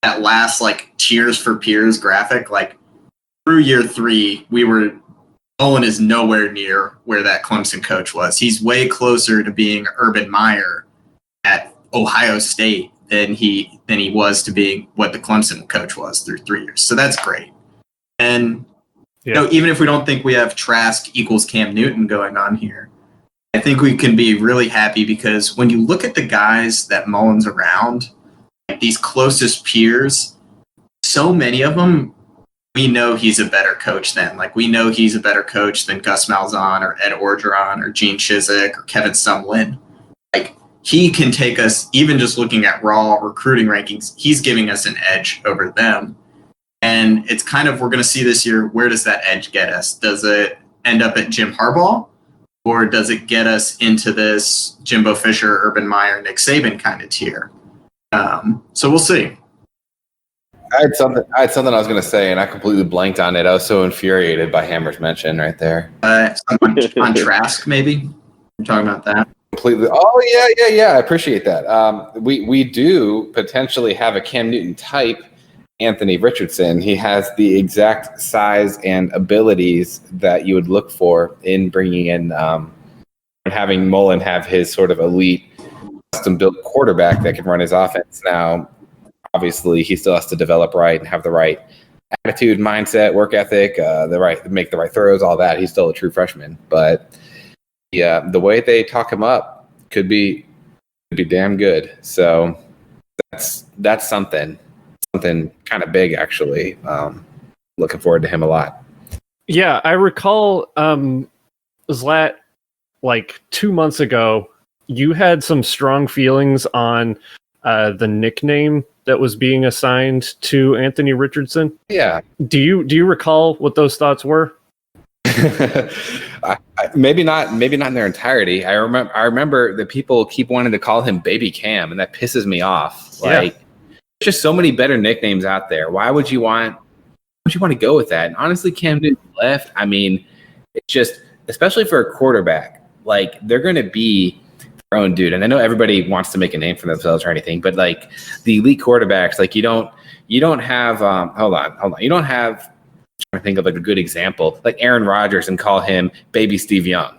that last, like, Cheers for Peers graphic, like, through year 3, Mullen is nowhere near where that Clemson coach was. He's way closer to being Urban Meyer at Ohio State than he was to being what the Clemson coach was through 3 years. So that's great. And even if we don't think we have Trask equals Cam Newton going on here, I think we can be really happy because when you look at the guys that Mullen's around, like these closest peers, so many of them, we know he's a better coach than. Like, we know he's a better coach than Gus Malzahn or Ed Orgeron or Gene Chizik or Kevin Sumlin. Like, he can take us, even just looking at raw recruiting rankings, he's giving us an edge over them. And it's kind of, we're going to see this year, where does that edge get us? Does it end up at Jim Harbaugh? Or does it get us into this Jimbo Fisher, Urban Meyer, Nick Saban kind of tier? So we'll see. I had something I was going to say, and I completely blanked on it. I was so infuriated by Hammer's mention right there. On Trask, maybe? We're talking about that. Completely. Oh, yeah. I appreciate that. We do potentially have a Cam Newton type Anthony Richardson. He has the exact size and abilities that you would look for in bringing in having Mullen have his sort of elite custom-built quarterback that can run his offense. Now, obviously, he still has to develop right and have the right attitude, mindset, work ethic, make the right throws, all that. He's still a true freshman, but the way they talk him up could be damn good. So that's something kind of big, actually. Looking forward to him a lot. Yeah, I recall Zlat like 2 months ago you had some strong feelings on the nickname that was being assigned to Anthony Richardson. Yeah. Do you recall what those thoughts were? Maybe not in their entirety. I remember that people keep wanting to call him Baby Cam, and that pisses me off. Like, there's just so many better nicknames out there. Why would you want to go with that? And honestly, Cam Newton left. I mean, it's just, especially for a quarterback, like, they're going to be their own dude. And I know everybody wants to make a name for themselves or anything, but like the elite quarterbacks, like you don't have hold on. You don't have, I'm trying to think of like a good example, like Aaron Rodgers and call him Baby Steve Young.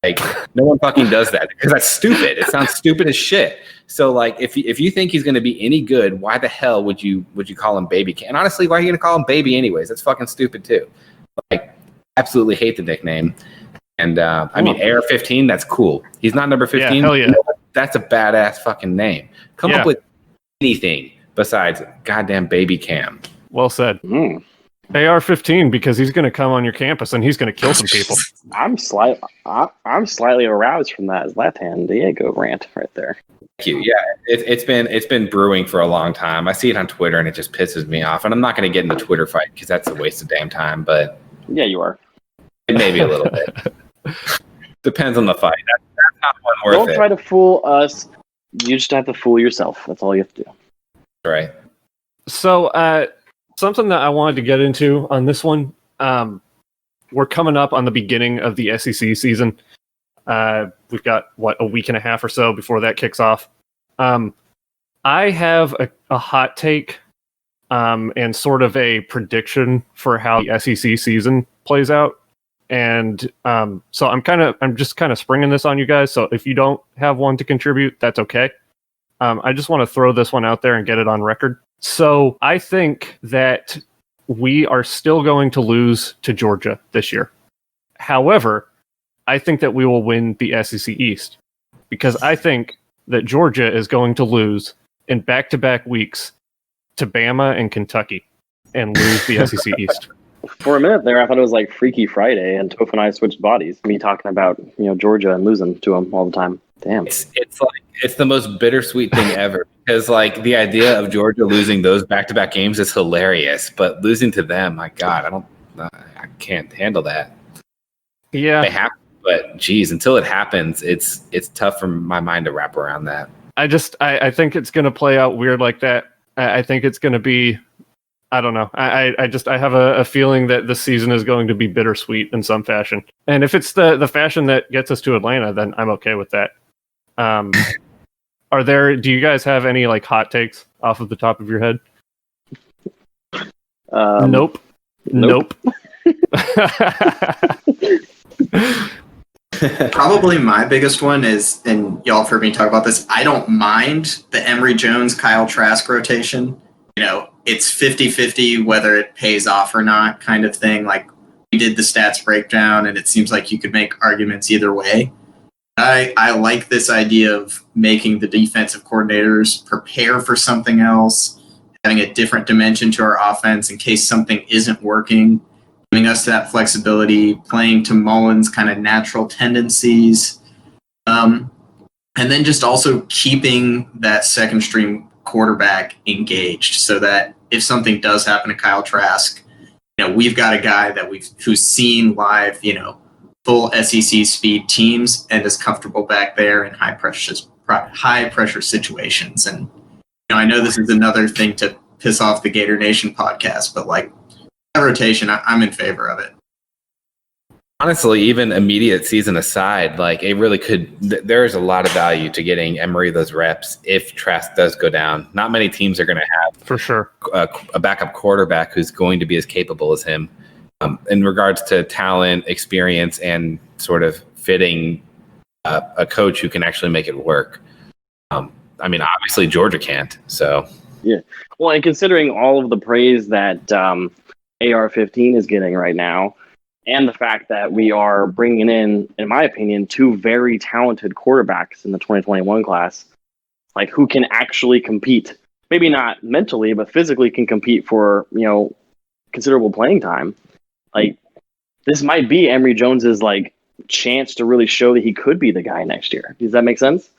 Like, no one fucking does that because that's stupid. It sounds stupid as shit. So like, if you think he's going to be any good, why the hell would you call him Baby? And honestly, why are you going to call him Baby anyways? That's fucking stupid too. Like, absolutely hate the nickname. And I mean, AR-15, that's cool. He's not number 15. Yeah, hell yeah. That's a badass fucking name. Come up with anything besides goddamn Baby Cam. Well said. AR-15, because he's going to come on your campus and he's going to kill some people. I'm slightly aroused from that Zlatan Diego rant right there. Thank you. Yeah, it's been brewing for a long time. I see it on Twitter and it just pisses me off. And I'm not going to get in the Twitter fight because that's a waste of damn time. But yeah, you are. Maybe a little bit. Depends on the fight. That's not one worth it. Don't try to fool us. You just have to fool yourself. That's all you have to do. Right. So, something that I wanted to get into on this one, we're coming up on the beginning of the SEC season. We've got, a week and a half or so before that kicks off. I have a hot take and sort of a prediction for how the SEC season plays out. And so I'm just kind of springing this on you guys. So if you don't have one to contribute, that's okay. I just want to throw this one out there and get it on record. So I think that we are still going to lose to Georgia this year. However, I think that we will win the SEC East because I think that Georgia is going to lose in back-to-back weeks to Bama and Kentucky and lose the SEC East. For a minute there, I thought it was like Freaky Friday, and Toph and I switched bodies. Me talking about Georgia and losing to them all the time. Damn, it's like it's the most bittersweet thing ever because like the idea of Georgia losing those back-to-back games is hilarious, but losing to them, my God, I can't handle that. Yeah, they have, but geez, until it happens, it's tough for my mind to wrap around that. I think it's going to play out weird like that. I think it's going to be. I don't know. I have a feeling that this season is going to be bittersweet in some fashion. And if it's the fashion that gets us to Atlanta, then I'm okay with that. Do you guys have any like hot takes off of the top of your head? Nope. Probably my biggest one is, and y'all have heard me talk about this, I don't mind the Emory Jones, Kyle Trask rotation. It's 50-50 whether it pays off or not kind of thing. Like, we did the stats breakdown, and it seems like you could make arguments either way. I like this idea of making the defensive coordinators prepare for something else, having a different dimension to our offense in case something isn't working, giving us that flexibility, playing to Mullen's kind of natural tendencies, and then just also keeping that second string quarterback engaged so that if something does happen to Kyle Trask, we've got a guy who's seen live, full SEC speed teams and is comfortable back there in high pressure situations. And I know this is another thing to piss off the Gator Nation podcast, but like that rotation, I'm in favor of it. Honestly, even immediate season aside, like it really could. There is a lot of value to getting Emory those reps if Trask does go down. Not many teams are going to have, for sure, a backup quarterback who's going to be as capable as him in regards to talent, experience, and sort of fitting a coach who can actually make it work. I mean, obviously Georgia can't. So yeah, well, and considering all of the praise that AR-15 is getting right now. And the fact that we are bringing in my opinion, two very talented quarterbacks in the 2021 class, like who can actually compete. Maybe not mentally, but physically can compete for, considerable playing time. Like, this might be Emory Jones's, like, chance to really show that he could be the guy next year. Does that make sense?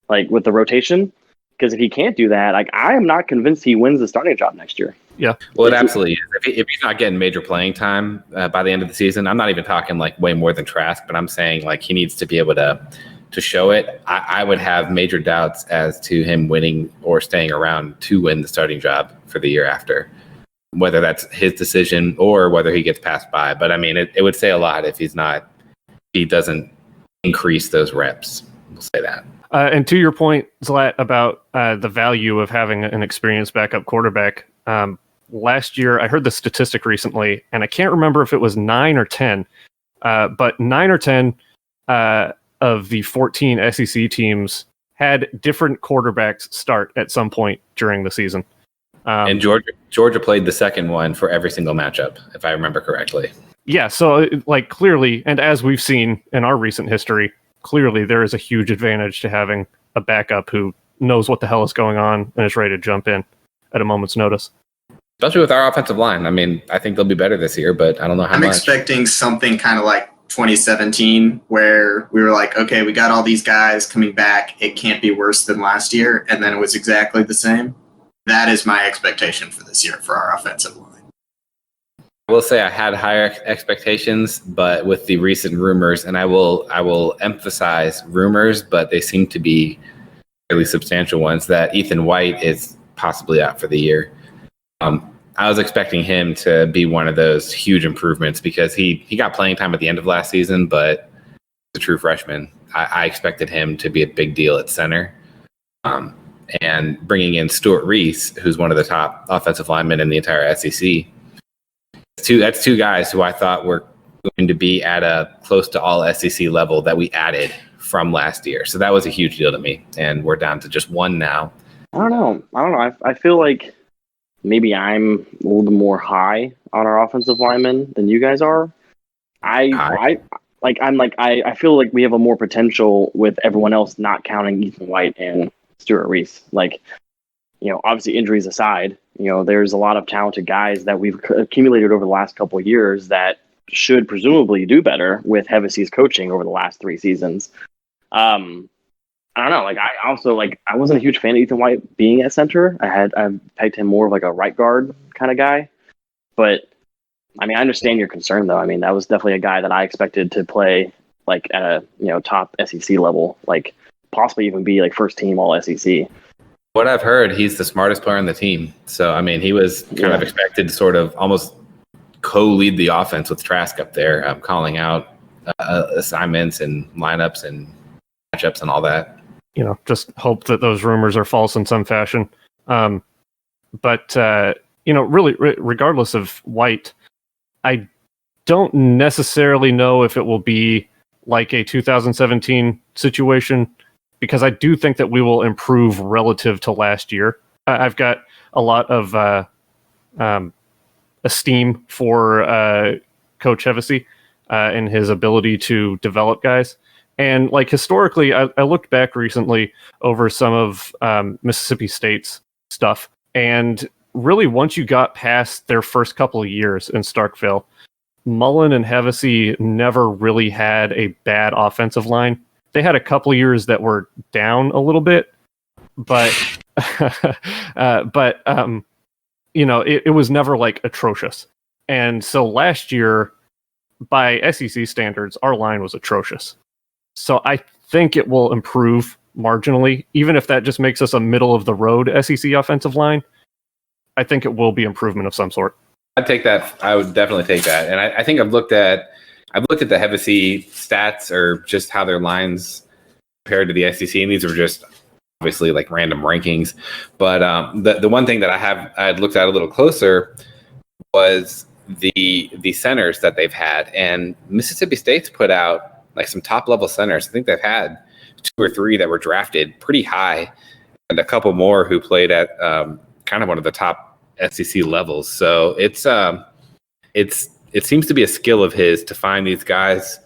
Like with the rotation? Because if he can't do that, like I am not convinced he wins the starting job next year. Yeah. Well, it absolutely is. If he's not getting major playing time by the end of the season, I'm not even talking like way more than Trask, but I'm saying like he needs to be able to show it. I would have major doubts as to him winning or staying around to win the starting job for the year after, whether that's his decision or whether he gets passed by. But I mean, it would say a lot if he doesn't increase those reps. We'll say that. And to your point, Zlat, about the value of having an experienced backup quarterback, last year I heard the statistic recently, and I can't remember if it was 9 or 10, but 9 or 10 of the 14 SEC teams had different quarterbacks start at some point during the season. And Georgia played the second one for every single matchup, if I remember correctly. Yeah, so like clearly, and as we've seen in our recent history, clearly there is a huge advantage to having a backup who knows what the hell is going on and is ready to jump in at a moment's notice. Especially with our offensive line. I mean, I think they'll be better this year, but I don't know how much. I'm expecting something kind of like 2017 where we were like, okay, we got all these guys coming back. It can't be worse than last year. And then it was exactly the same. That is my expectation for this year for our offensive line. I will say I had higher expectations, but with the recent rumors, and I will emphasize rumors, but they seem to be fairly substantial ones, that Ethan White is possibly out for the year. I was expecting him to be one of those huge improvements because he got playing time at the end of last season, but he's a true freshman. I expected him to be a big deal at center. And bringing in Stuart Reese, who's one of the top offensive linemen in the entire SEC. That's two guys who I thought were going to be at a close to all SEC level that we added from last year. So that was a huge deal to me. And we're down to just one now. I don't know. I feel like maybe I'm a little bit more high on our offensive linemen than you guys are. I feel like we have a more potential with everyone else not counting Ethan White and Stuart Reese. Like, obviously injuries aside, there's a lot of talented guys that we've accumulated over the last couple of years that should presumably do better with Hevessy's coaching over the last 3 seasons. I don't know. I wasn't a huge fan of Ethan White being at center. I pegged him more of like a right guard kind of guy. But I mean, I understand your concern though. I mean, that was definitely a guy that I expected to play like at a top SEC level, like possibly even be like first team all SEC. What I've heard, he's the smartest player on the team. So, I mean, he was kind of expected to sort of almost co-lead the offense with Trask up there, calling out assignments and lineups and matchups and all that. Just hope that those rumors are false in some fashion. But really, regardless of White, I don't necessarily know if it will be like a 2017 situation, because I do think that we will improve relative to last year. I've got a lot of esteem for Coach Hevesy and his ability to develop guys. And like historically, I looked back recently over some of Mississippi State's stuff. And really, once you got past their first couple of years in Starkville, Mullen and Hevesy never really had a bad offensive line. They had a couple of years that were down a little bit, but it was never like atrocious. And so last year, by SEC standards, our line was atrocious. So I think it will improve marginally, even if that just makes us a middle of the road SEC offensive line. I think it will be improvement of some sort. I'd take that. I would definitely take that. And I think I've looked at the Hevesy stats, or just how their lines compared to the SEC, and these are just obviously like random rankings. But the one thing that I had looked at a little closer was the centers that they've had, and Mississippi State's put out like some top level centers. I think they've had 2 or 3 that were drafted pretty high, and a couple more who played at kind of one of the top SEC levels. So it seems to be a skill of his to find these guys,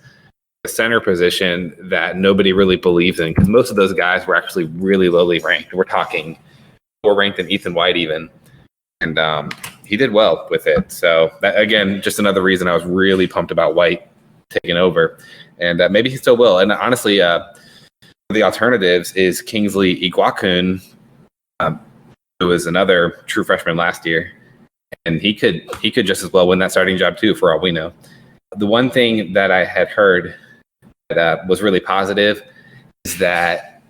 the center position that nobody really believes in, because most of those guys were actually really lowly ranked. We're talking lower ranked than Ethan White even. And he did well with it. So that, again, just another reason I was really pumped about White taking over. and maybe he still will. And honestly, the alternatives is Kingsley Iguakun, who was another true freshman last year, and he could just as well win that starting job too, for all we know. The one thing that I had heard that was really positive is that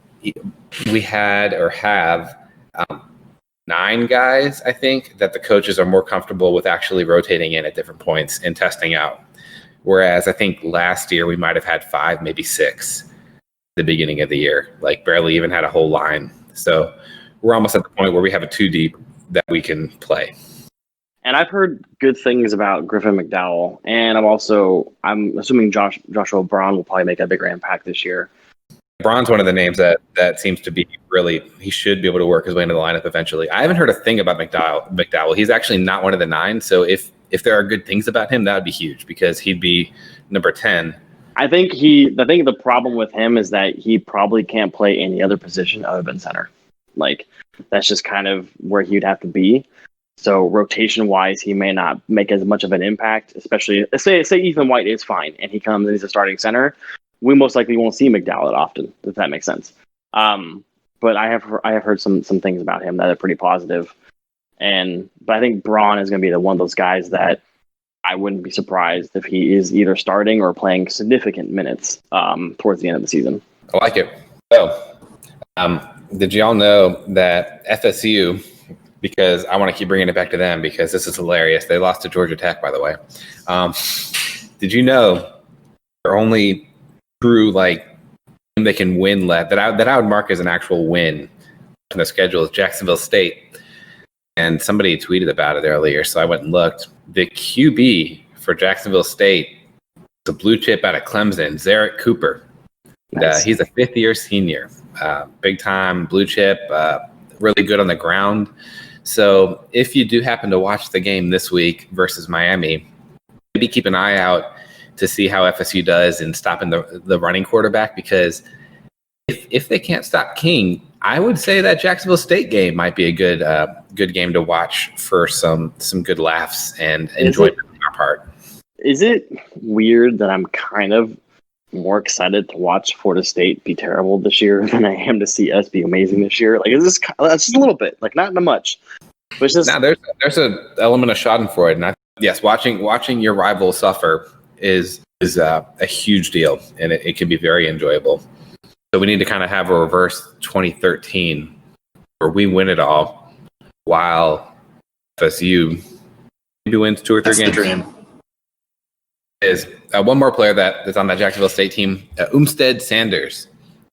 we had or have 9 guys, I think, that the coaches are more comfortable with actually rotating in at different points and testing out. Whereas I think last year we might have had 5, maybe 6 at the beginning of the year, like barely even had a whole line. So we're almost at the point where we have a 2 deep that we can play. And I've heard good things about Griffin McDowell, and I'm assuming Joshua Braun will probably make a bigger impact this year. Braun's one of the names that seems to be really, he should be able to work his way into the lineup eventually. I haven't heard a thing about McDowell. He's actually not one of the 9. So if there are good things about him, that would be huge because he'd be number 10. I think the problem with him is that he probably can't play any other position other than center. Like, that's just kind of where he'd have to be. So rotation wise, he may not make as much of an impact, especially say Ethan White is fine and he comes and he's a starting center. We most likely won't see McDowell often, if that makes sense. But I have heard some things about him that are pretty positive. But I think Braun is going to be one of those guys that I wouldn't be surprised if he is either starting or playing significant minutes towards the end of the season. I like it. So, did y'all know that FSU, because I want to keep bringing it back to them because this is hilarious. They lost to Georgia Tech, by the way. Did you know they're only true they can win left that I would mark as an actual win in the schedule is Jacksonville State, and somebody tweeted about it earlier, so I went and looked. The QB for Jacksonville State is a blue chip out of Clemson, Zarek Cooper. Nice. He's a 5th-year senior, big time blue chip, really good on the ground. So if you do happen to watch the game this week versus Miami, maybe keep an eye out to see how FSU does in stopping the running quarterback, because if they can't stop King, I would say that Jacksonville State game might be a good game to watch for some good laughs and enjoyment on our part. Is it weird that I'm kind of more excited to watch Florida State be terrible this year than I am to see us be amazing this year? Like, is this just a little bit, like not much, but it's just now there's an element of schadenfreude, and yes, watching your rival suffer is a huge deal, and it can be very enjoyable. So we need to kind of have a reverse 2013 where we win it all while FSU maybe wins 2 or 3 games. The dream. Is one more player that is on that Jacksonville State team, Umstead Sanders,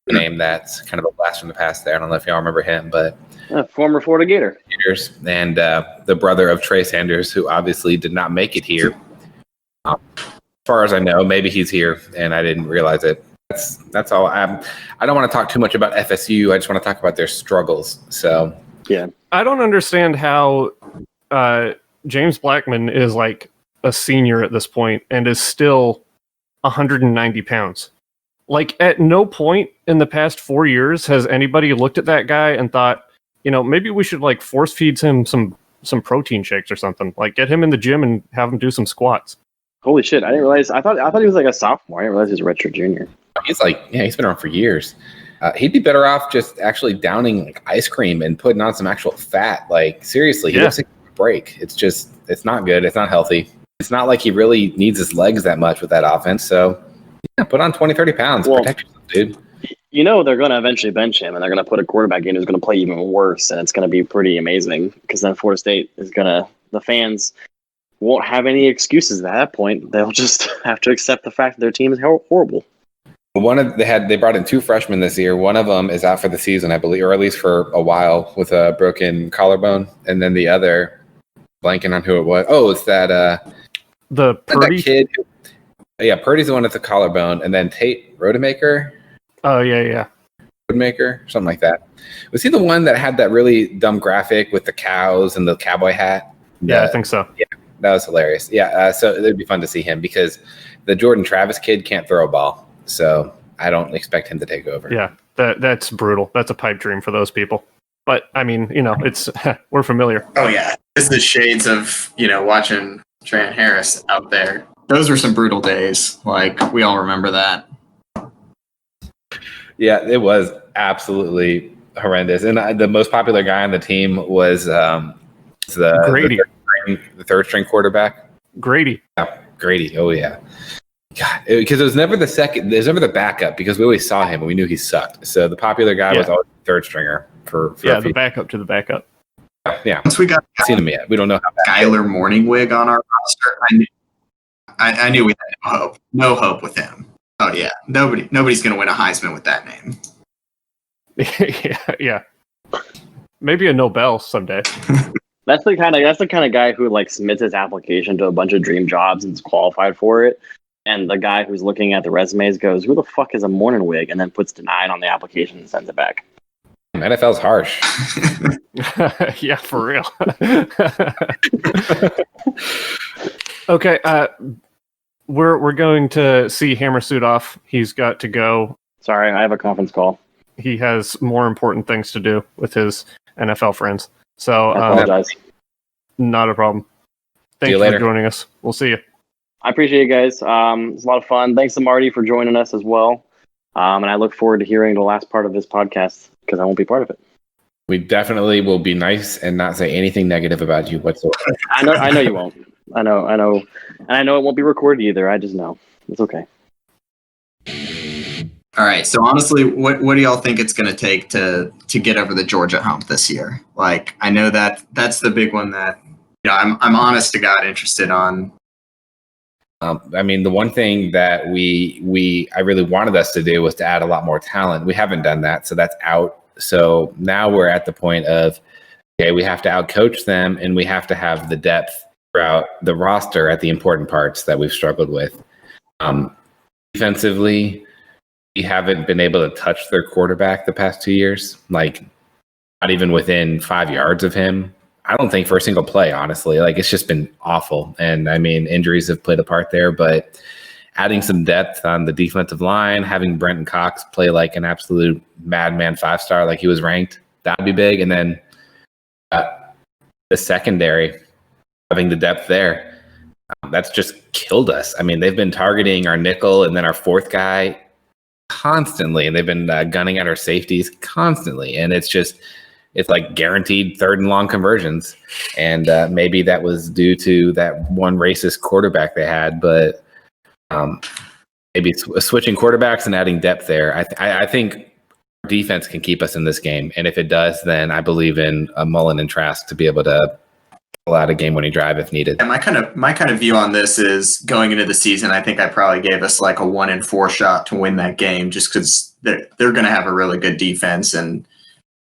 a name that's kind of a blast from the past there. I don't know if y'all remember him, but former Florida Gator. And the brother of Trey Sanders, who obviously did not make it here. As far as I know, maybe he's here, and I didn't realize it. That's all. I don't want to talk too much about FSU. I just want to talk about their struggles. So yeah, I don't understand how James Blackman is like a senior at this point and is still 190 pounds. Like, at no point in the past 4 years has anybody looked at that guy and thought, maybe we should like force feed him some protein shakes or something. Like, get him in the gym and have him do some squats. Holy shit! I didn't realize. I thought he was like a sophomore. I didn't realize he was a redshirt junior. He's been around for years. He'd be better off just actually downing like ice cream and putting on some actual fat. Like, seriously, he looks like a break. It's not good. It's not healthy. It's not like he really needs his legs that much with that offense. So, yeah, put on 20, 30 pounds. Protect yourself, dude. They're going to eventually bench him, and they're going to put a quarterback in who's going to play even worse, and it's going to be pretty amazing because then Florida State is the fans won't have any excuses at that point. They'll just have to accept the fact that their team is horrible. They brought in 2 freshmen this year. One of them is out for the season, I believe, or at least for a while with a broken collarbone, and then the other, blanking on who it was. Oh, it's that the Purdy that kid. Yeah, Purdy's the one with the collarbone, and then Tate Rodemaker. Oh yeah. Rodemaker, something like that. Was he the one that had that really dumb graphic with the cows and the cowboy hat? Yeah, I think so. Yeah, that was hilarious. Yeah, so it'd be fun to see him because the Jordan Travis kid can't throw a ball, so I don't expect him to take over. Yeah, that's brutal. That's a pipe dream for those people. But I mean, it's we're familiar. Oh yeah, it's the shades of watching Tran Harris out there. those were some brutal days. Like, we all remember that. Yeah, it was absolutely horrendous. And the most popular guy on the team was Grady. the third string quarterback. Grady. Yeah, Grady. Oh yeah. God, because it was never the second. There's never the backup because we always saw him and we knew he sucked. So the popular guy was always the third stringer for the backup to the backup. Yeah. Once we got seen him yet, we don't know how. Skyler Morningwig on our roster, I knew we had no hope with him. Oh yeah, nobody's gonna win a Heisman with that name. yeah. Maybe a Nobel someday. That's the kind of guy who like submits his application to a bunch of dream jobs and is qualified for it. And the guy who's looking at the resumes goes, "Who the fuck is a Morningwig?" and then puts denied on the application and sends it back. NFL's harsh. Yeah, for real. Okay, we're going to see Hammersuit off. He's got to go. Sorry, I have a conference call. He has more important things to do with his NFL friends. So I apologize. Not a problem. Thank you for joining us. We'll see you. I appreciate you guys. It's a lot of fun. Thanks to Marty for joining us as well. And I look forward to hearing the last part of this podcast because I won't be part of it. We definitely will be nice and not say anything negative about you whatsoever. I know you won't. I know. And I know it won't be recorded either. I just know. It's okay. All right. So honestly, what do y'all think it's going to take to get over the Georgia hump this year? Like, I know that's the big one that I'm honest to God interested on. I mean, the one thing that I really wanted us to do was to add a lot more talent. We haven't done that, so that's out. So now we're at the point of, okay, we have to outcoach them, and we have to have the depth throughout the roster at the important parts that we've struggled with. Defensively, we haven't been able to touch their quarterback the past 2 years, like not even within 5 yards of him. I don't think for a single play, honestly. Like, it's just been awful. And I mean, injuries have played a part there, but adding some depth on the defensive line, having Brenton Cox play like an absolute madman 5-star, like he was ranked, that would be big. And then the secondary, having the depth there, that's just killed us. I mean, they've been targeting our nickel and then our fourth guy constantly, and they've been gunning at our safeties constantly. And it's like guaranteed third and long conversions. And maybe that was due to that one racist quarterback they had, but maybe switching quarterbacks and adding depth there. I think our defense can keep us in this game. And if it does, then I believe in Mullen and Trask to be able to pull out a game-winning drive if needed. Yeah, my kind of view on this is going into the season, I think I probably gave us like a 1-in-4 shot to win that game just because they're going to have a really good defense. And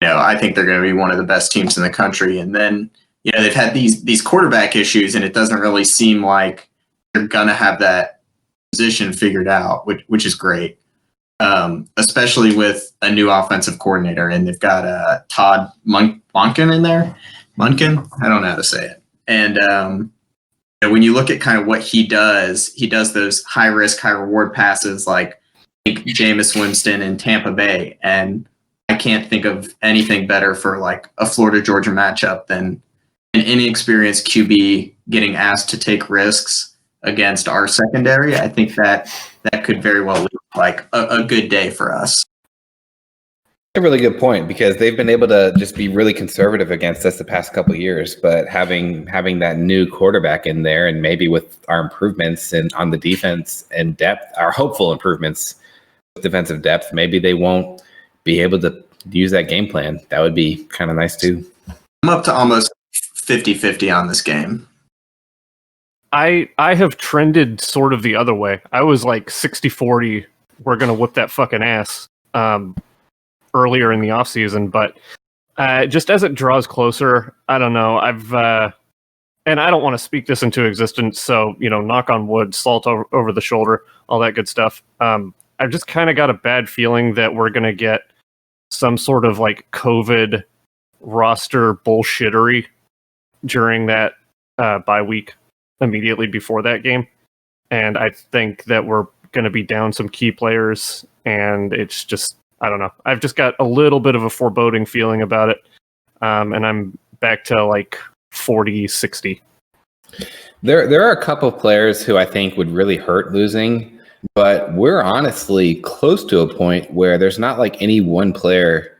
I think they're going to be one of the best teams in the country. And then, they've had these quarterback issues, and it doesn't really seem like they're going to have that position figured out, which is great, especially with a new offensive coordinator. And they've got Todd Monken in there. Monken? I don't know how to say it. And when you look at kind of what he does those high-risk, high-reward passes like Jameis Winston in Tampa Bay. And I can't think of anything better for like a Florida-Georgia matchup than an inexperienced QB getting asked to take risks against our secondary. I think that could very well look like a good day for us. A really good point, because they've been able to just be really conservative against us the past couple of years. But having that new quarterback in there, and maybe with our improvements and on the defense and depth, our hopeful improvements with defensive depth, maybe they won't be able to use that game plan. That would be kind of nice too. I'm up to almost 50-50 on this game. I have trended sort of the other way. I was like 60-40, we're going to whip that fucking ass earlier in the offseason, but just as it draws closer, I don't know. And I don't want to speak this into existence, so, knock on wood, salt over the shoulder, all that good stuff. I've just kind of got a bad feeling that we're going to get some sort of like COVID roster bullshittery during that bye week immediately before that game. And I think that we're going to be down some key players, and it's just, I don't know. I've just got a little bit of a foreboding feeling about it. And I'm back to like 40-60. There are a couple of players who I think would really hurt losing, but we're honestly close to a point where there's not like any one player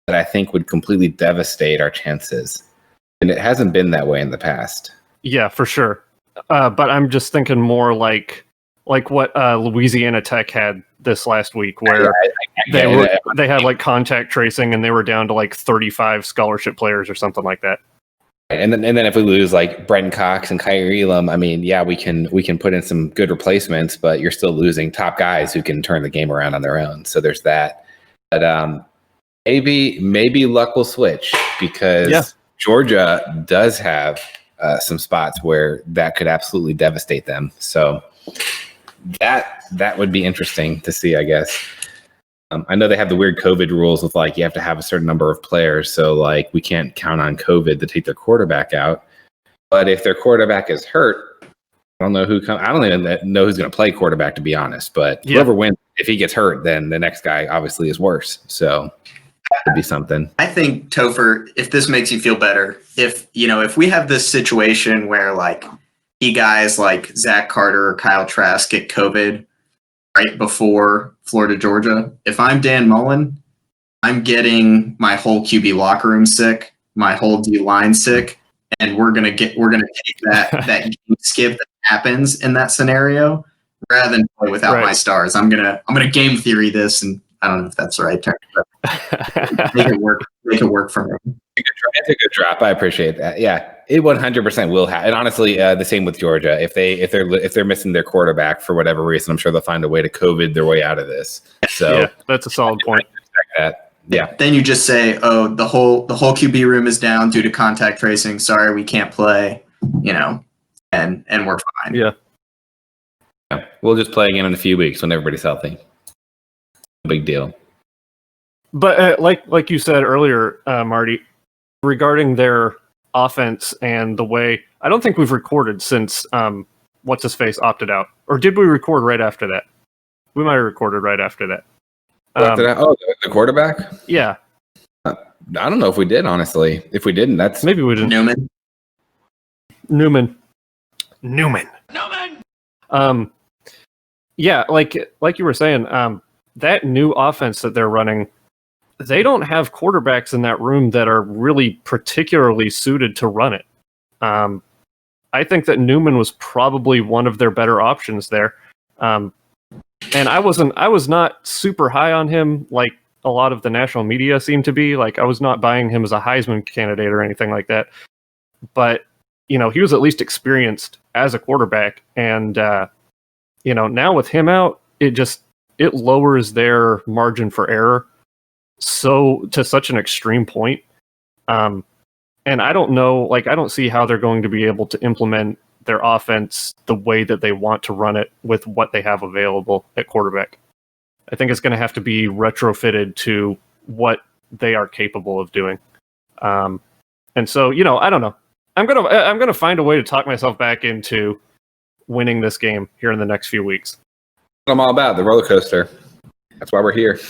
that I think would completely devastate our chances. And it hasn't been that way in the past. Yeah, for sure. But I'm just thinking more like what Louisiana Tech had this last week, where they had like contact tracing and they were down to like 35 scholarship players or something like that. And then if we lose like Brenton Cox and Kyrie Elam, I mean, yeah, we can put in some good replacements, but you're still losing top guys who can turn the game around on their own. So there's that. But maybe luck will switch because Georgia does have some spots where that could absolutely devastate them. So that would be interesting to see, I guess. I know they have the weird COVID rules with like you have to have a certain number of players, so like we can't count on COVID to take their quarterback out. But if their quarterback is hurt, I don't know I don't even know who's going to play quarterback, to be honest. But whoever wins, if he gets hurt, then the next guy obviously is worse. So that would be something. I think, Topher, if this makes you feel better, if we have this situation where like guys like Zach Carter or Kyle Trask get COVID right before Florida, Georgia, if I'm Dan Mullen, I'm getting my whole QB locker room sick, my whole D line sick, and we're gonna take that game skip that happens in that scenario rather than play without my stars. I'm gonna game theory this, and I don't know if that's the right term, but make it work. Make it work for me. It's a good drop. I appreciate that. Yeah, it 100% will happen. And honestly, the same with Georgia. If they're missing their quarterback for whatever reason, I'm sure they'll find a way to COVID their way out of this. So yeah, that's a solid point. Yeah. Then you just say, "Oh, the whole QB room is down due to contact tracing. Sorry, we can't play." And we're fine. Yeah. We'll just play again in a few weeks when everybody's healthy. Big deal. But like you said earlier, Marty, regarding their offense and the way, I don't think we've recorded since what's his face opted out, or did we record right after that? We might have recorded right after that. The quarterback? Yeah. I don't know if we did, honestly. If we didn't, maybe we didn't. Newman. Yeah, like you were saying, that new offense that they're running, they don't have quarterbacks in that room that are really particularly suited to run it. I think that Newman was probably one of their better options there. And I was not super high on him like a lot of the national media seemed to be. Like, I was not buying him as a Heisman candidate or anything like that. But, he was at least experienced as a quarterback. And, now with him out, it lowers their margin for error to such an extreme point. And I don't know, I don't see how they're going to be able to implement their offense the way that they want to run it with what they have available at quarterback. I think it's going to have to be retrofitted to what they are capable of doing. And so, I don't know. I'm going to find a way to talk myself back into winning this game here in the next few weeks. I'm all about the roller coaster. That's why we're here.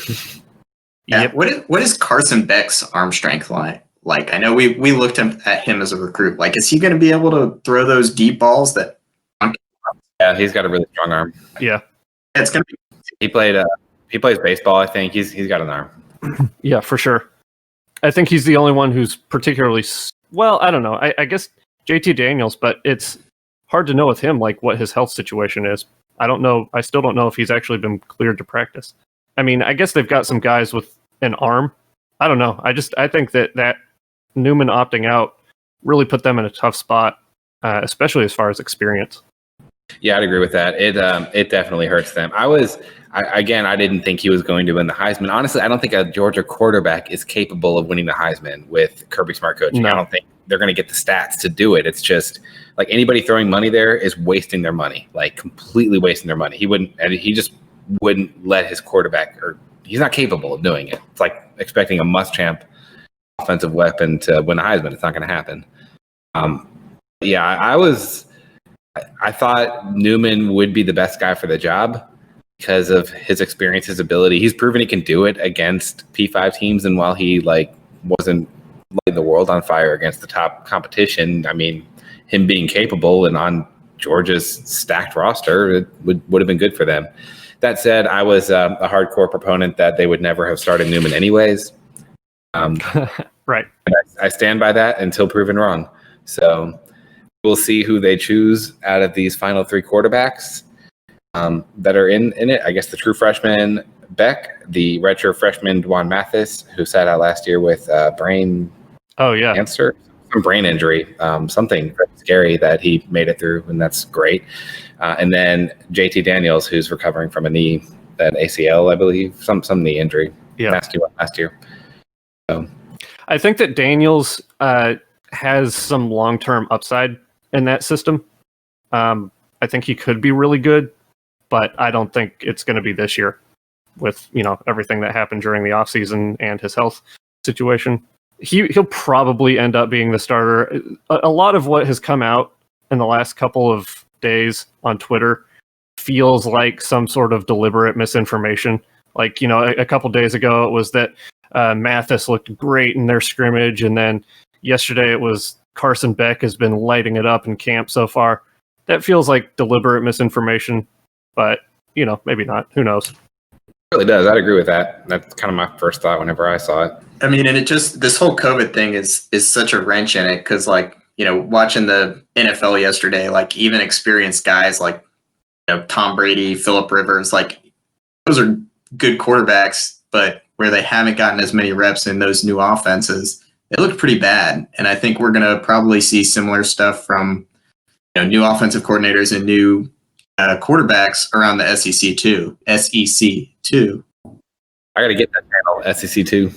Yeah. Yep. What is Carson Beck's arm strength like? I know we looked at him as a recruit. Like, is he going to be able to throw those deep balls that? Yeah, he's got a really strong arm. Yeah, it's going to be. He plays baseball. I think he's got an arm. Yeah, for sure. I think he's the only one who's particularly well. I don't know. I guess JT Daniels, but it's hard to know with him what his health situation is. I don't know. I still don't know if he's actually been cleared to practice. I mean, I guess they've got some guys with an arm. I don't know. I think that Newman opting out really put them in a tough spot, especially as far as experience. Yeah, I'd agree with that. It definitely hurts them. I didn't think he was going to win the Heisman. Honestly, I don't think a Georgia quarterback is capable of winning the Heisman with Kirby Smart coaching. No. I don't think they're going to get the stats to do it. It's just anybody throwing money there is wasting their money, completely wasting their money. He just wouldn't let his quarterback, or he's not capable of doing it. It's like expecting a Muschamp offensive weapon to win the Heisman. It's not going to happen. I thought Newman would be the best guy for the job because of his experience, his ability. He's proven he can do it against P5 teams, and while he wasn't lighting the world on fire against the top competition, I mean, him being capable and on Georgia's stacked roster, it would have been good for them. That said, I was a hardcore proponent that they would never have started Newman anyways. Right. I stand by that until proven wrong. So we'll see who they choose out of these final 3 quarterbacks that are in it. I guess the true freshman Beck, the redshirt freshman Dwan Mathis, who sat out last year with brain cancer, some brain injury, something scary that he made it through, and that's great. And then JT Daniels, who's recovering from a knee, that ACL, I believe, some knee injury. Yeah, last year. So I think that Daniels has some long-term upside in that system. I think he could be really good, but I don't think it's going to be this year with, everything that happened during the offseason and his health situation. He'll probably end up being the starter. A lot of what has come out in the last couple of days on Twitter feels like some sort of deliberate misinformation. Like, a couple days ago, it was that Mathis looked great in their scrimmage, and then yesterday it was Carson Beck has been lighting it up in camp so far. That feels like deliberate misinformation, but, maybe not. Who knows? It really does. I'd agree with that. That's kind of my first thought whenever I saw it. I mean, and this whole COVID thing is such a wrench in it because, watching the NFL yesterday, even experienced guys like Tom Brady, Phillip Rivers, those are good quarterbacks, but where they haven't gotten as many reps in those new offenses, it looked pretty bad. And I think we're going to probably see similar stuff from new offensive coordinators and new quarterbacks around the SEC too. I got to get that channel, SEC 2.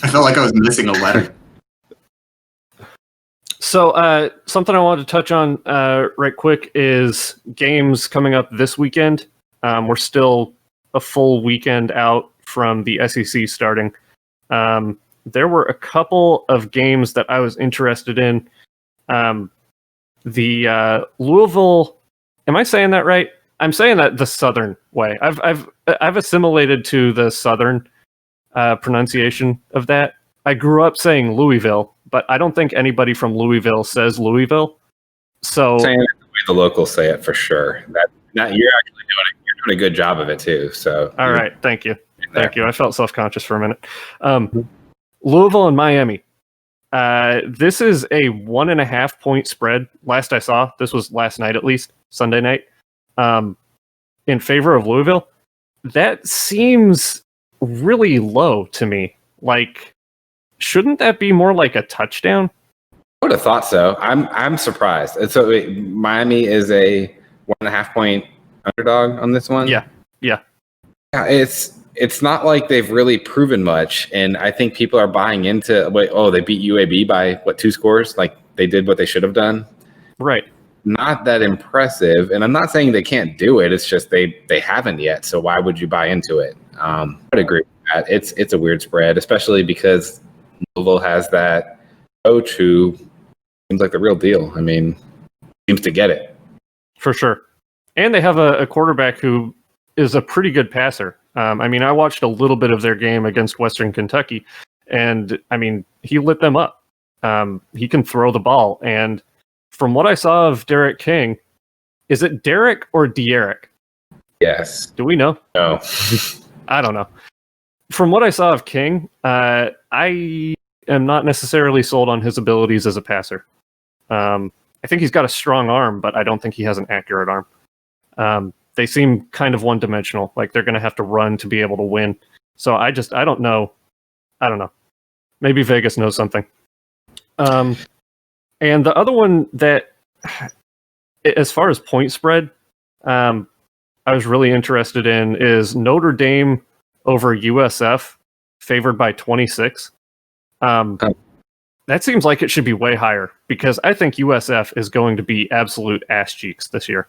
I felt like I was missing a letter. So something I wanted to touch on right quick is games coming up this weekend. We're still a full weekend out from the SEC starting. There were a couple of games that I was interested in. The Louisville, am I saying that right? I'm saying that the Southern way. I've assimilated to the Southern pronunciation of that. I grew up saying Louisville, but I don't think anybody from Louisville says Louisville. So saying it the way the locals say it for sure. You're actually doing a good job of it too. So all right, thank you. Thank you. I felt self-conscious for a minute. Louisville and Miami. This is a 1.5 point spread. Last I saw, this was last night at least, Sunday night, in favor of Louisville. That seems really low to me. Shouldn't that be more like a touchdown? I would have thought so. I'm surprised. And so Miami is a 1.5 point underdog on this one. Yeah. It's not like they've really proven much, and I think people are buying into they beat UAB by 2 scores, like they did what they should have done. Right. Not that impressive, and I'm not saying they can't do it. It's just they haven't yet. So why would you buy into it? I would agree with that. It's a weird spread, especially because Louisville has that coach who seems like the real deal. I mean, seems to get it for sure, and they have a quarterback who is a pretty good passer. I watched a little bit of their game against Western Kentucky, and he lit them up. He can throw the ball, and from what I saw of Derek King, is it Derek or De'Eric? Yes. Do we know? No. I don't know. From what I saw of King, I am not necessarily sold on his abilities as a passer. I think he's got a strong arm, but I don't think he has an accurate arm. They seem kind of one-dimensional, like they're going to have to run to be able to win. So I don't know. I don't know. Maybe Vegas knows something. And the other one that, as far as point spread, I was really interested in is Notre Dame over USF, favored by 26. That seems like it should be way higher because I think USF is going to be absolute ass cheeks this year.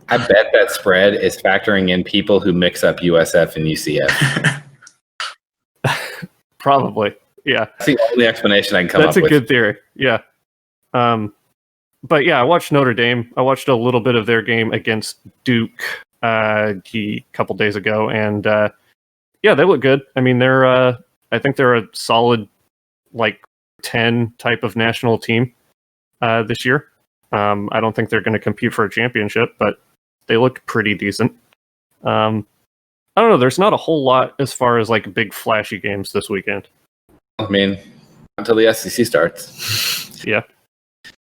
I bet that spread is factoring in people who mix up USF and UCF. Probably, yeah. That's the only explanation I can come up with. That's a good theory, yeah. But yeah, I watched Notre Dame. I watched a little bit of their game against Duke a couple days ago, and they look good. I think they're a solid 10 type of national team this year. I don't think they're going to compete for a championship, but they looked pretty decent. I don't know. There's not a whole lot as far as like big flashy games this weekend. I mean, until the SEC starts. Yeah.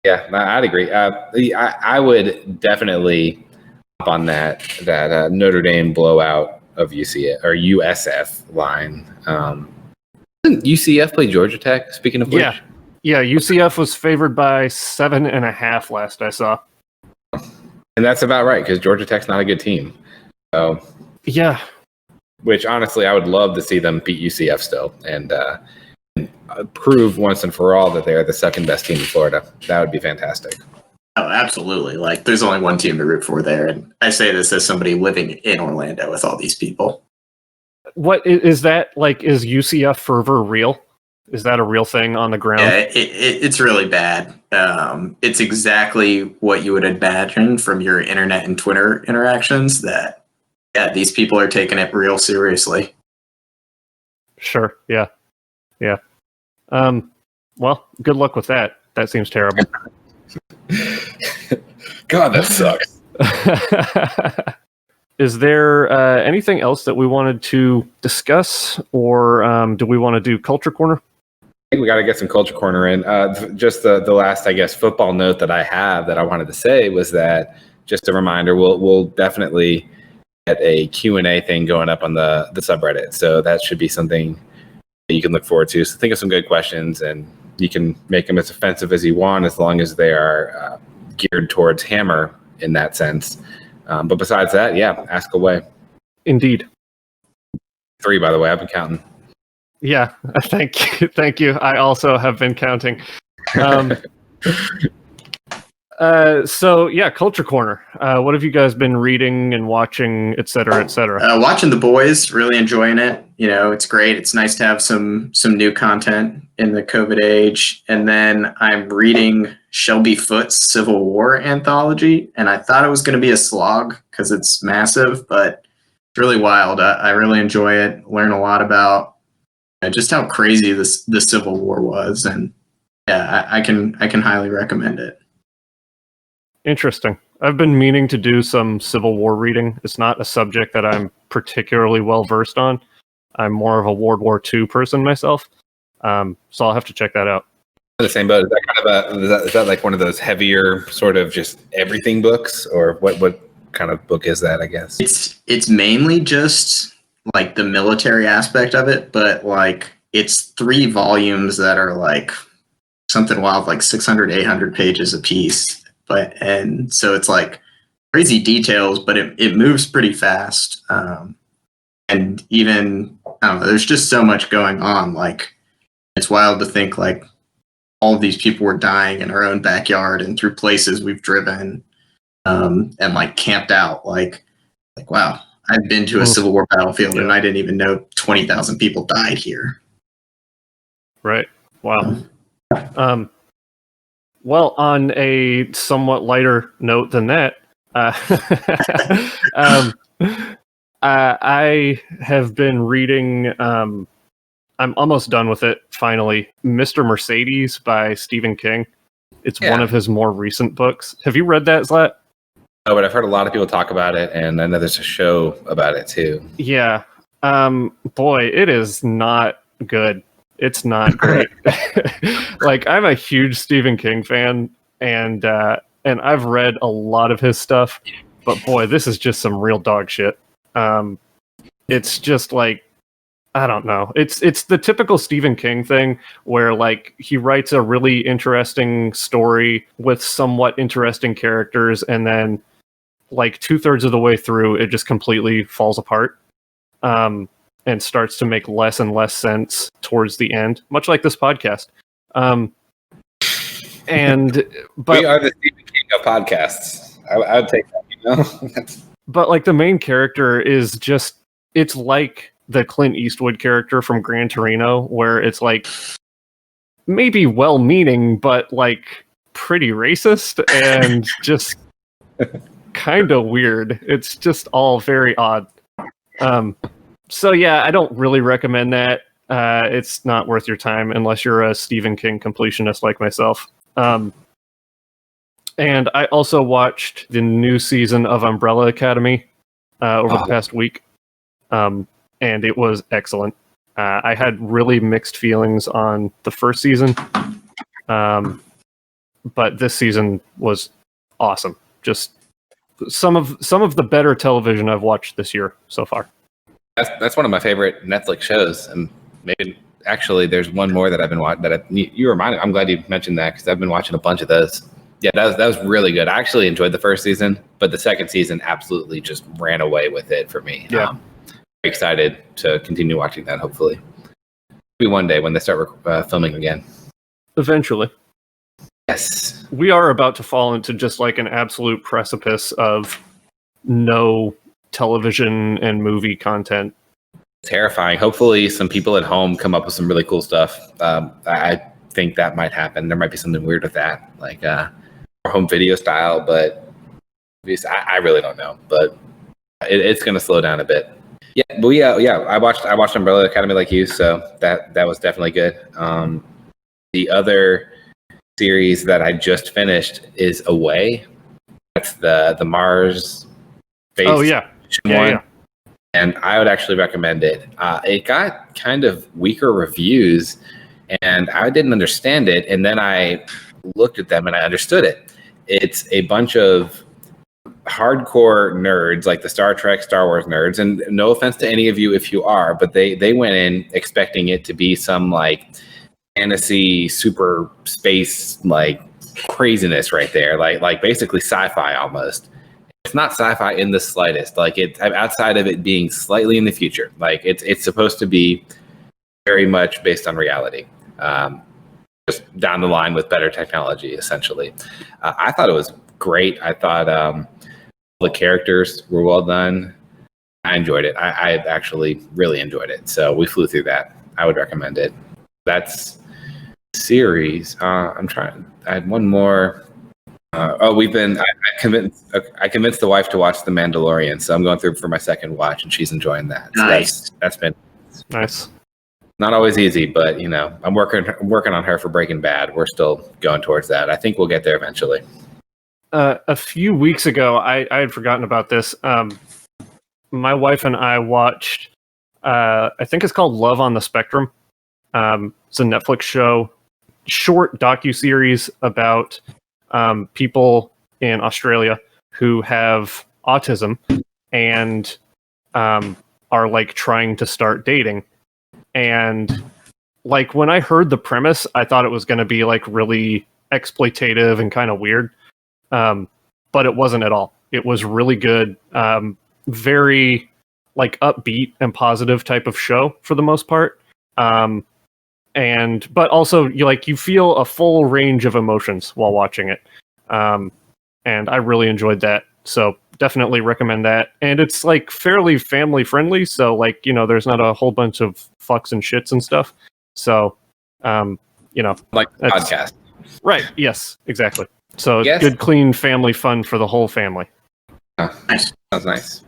Yeah, I'd agree. I would definitely hop on that Notre Dame blowout of UCF or USF line. Didn't UCF play Georgia Tech? Speaking of which, yeah. UCF was favored by 7.5 last I saw, and that's about right because Georgia Tech's not a good team. So yeah, which honestly, I would love to see them beat UCF still and prove once and for all that they're the second best team in Florida. That would be fantastic. Oh, absolutely. Like, there's only one team to root for there. And I say this as somebody living in Orlando with all these people. What is that like? Is UCF fervor real? Is that a real thing on the ground? Yeah, it's really bad. It's exactly what you would imagine from your internet and Twitter interactions that, yeah, these people are taking it real seriously. Sure. Yeah. Well, good luck with that. That seems terrible. God, that sucks. Is there anything else that we wanted to discuss, or do we want to do Culture Corner? I think we got to get some Culture Corner in. Just the last, I guess, football note that I have that I wanted to say was that, just a reminder, we'll definitely get a Q&A thing going up on the subreddit. So that should be something that you can look forward to. So think of some good questions, and you can make them as offensive as you want, as long as they are geared towards Hammer in that sense. But besides that, yeah, ask away. Indeed. 3, by the way, I've been counting. Yeah, thank you. I also have been counting. So yeah, Culture Corner. What have you guys been reading and watching, et cetera, et cetera? Watching The Boys, really enjoying it. You know, it's great. It's nice to have some new content in the COVID age. And then I'm reading Shelby Foote's Civil War anthology, and I thought it was going to be a slog because it's massive, but it's really wild. I really enjoy it. Learn a lot about just how crazy the Civil War was, and yeah, I can highly recommend it. Interesting. I've been meaning to do some Civil War reading. It's not a subject that I'm particularly well versed on. I'm more of a World War II person myself, so I'll have to check that out. The same boat. Is that kind of is that like one of those heavier sort of just everything books, or what kind of book is that? I guess it's mainly just like the military aspect of it, but like it's 3 volumes that are like something wild, like 600, 800 pages a piece. And so it's like crazy details, but it moves pretty fast. And even, I don't know, there's just so much going on. Like, it's wild to think like all of these people were dying in our own backyard and through places we've driven, and like camped out. Like wow, I've been to a Civil War battlefield and I didn't even know 20,000 people died here. Right. Wow. Well, on a somewhat lighter note than that, I have been reading, I'm almost done with it, finally, Mr. Mercedes by Stephen King. It's one of his more recent books. Have you read that, Zlat? No, but I've heard a lot of people talk about it, and I know there's a show about it, too. Yeah. Boy, it is not good. It's not great. Like, I'm a huge Stephen King fan, and I've read a lot of his stuff, but boy, this is just some real dog shit. It's just like, I don't know. It's the typical Stephen King thing where like he writes a really interesting story with somewhat interesting characters, and then like 2/3 of the way through, it just completely falls apart. And starts to make less and less sense towards the end, much like this podcast. But we are the Stephen King of podcasts. I would take that, you know. But like the main character is just, it's like the Clint Eastwood character from Gran Torino, where it's like maybe well-meaning, but like pretty racist and just kind of weird. It's just all very odd. So yeah, I don't really recommend that. It's not worth your time unless you're a Stephen King completionist like myself. And And I also watched the new season of Umbrella Academy over the past week, and it was excellent. I had really mixed feelings on the first season, but this season was awesome. Just some of the better television I've watched this year so far. That's one of my favorite Netflix shows, and maybe actually there's one more that I've been watching that you reminded. I'm glad you mentioned that because I've been watching a bunch of those. Yeah, that was really good. I actually enjoyed the first season, but the second season absolutely just ran away with it for me. Yeah. Very excited to continue watching that, hopefully. Maybe one day when they start filming again. Eventually. Yes. We are about to fall into just like an absolute precipice of no television and movie content. Terrifying. Hopefully some people at home come up with some really cool stuff. I think that might happen. There might be something weird with that, like home video style, but I really don't know. But it's going to slow down a bit. Yeah, but I watched Umbrella Academy like you, so that was definitely good. The other series that I just finished is Away. That's the Mars based one. Yeah. And I would actually recommend it. It got kind of weaker reviews, and I didn't understand it. And then I looked at them and I understood it. It's a bunch of hardcore nerds, like the Star Trek, Star Wars nerds. And no offense to any of you if you are, but they went in expecting it to be some like fantasy, super space, like craziness right there. Like basically sci-fi almost. It's not sci-fi in the slightest. Like it's outside of it being slightly in the future. Like it's supposed to be very much based on reality. Just down the line with better technology, essentially. I thought it was great. I thought the characters were well done. I enjoyed it. I actually really enjoyed it. So we flew through that. I would recommend it. That's series. I'm trying. I had one more. I convinced the wife to watch The Mandalorian, so I'm going through for my second watch, and she's enjoying that. So Nice. That's been Nice. not always easy, but I'm working on her for Breaking Bad. We're still going towards that. I think we'll get there eventually. A few weeks ago, I had forgotten about this. My wife and I watched, I think it's called Love on the Spectrum. It's a Netflix show, short docuseries about people in Australia who have autism and are like trying to start dating. And like when I heard the premise, I thought it was going to be like really exploitative and kind of weird. But it wasn't at all. It was really good. Very like upbeat and positive type of show for the most part. But also you feel a full range of emotions while watching it. And I really enjoyed that. So definitely recommend that. And it's like fairly family friendly. So like, there's not a whole bunch of fucks and shits and stuff. So, like the podcast. Right. Yes, exactly. So Yes. Good, clean family fun for the whole family. Nice. Sounds nice.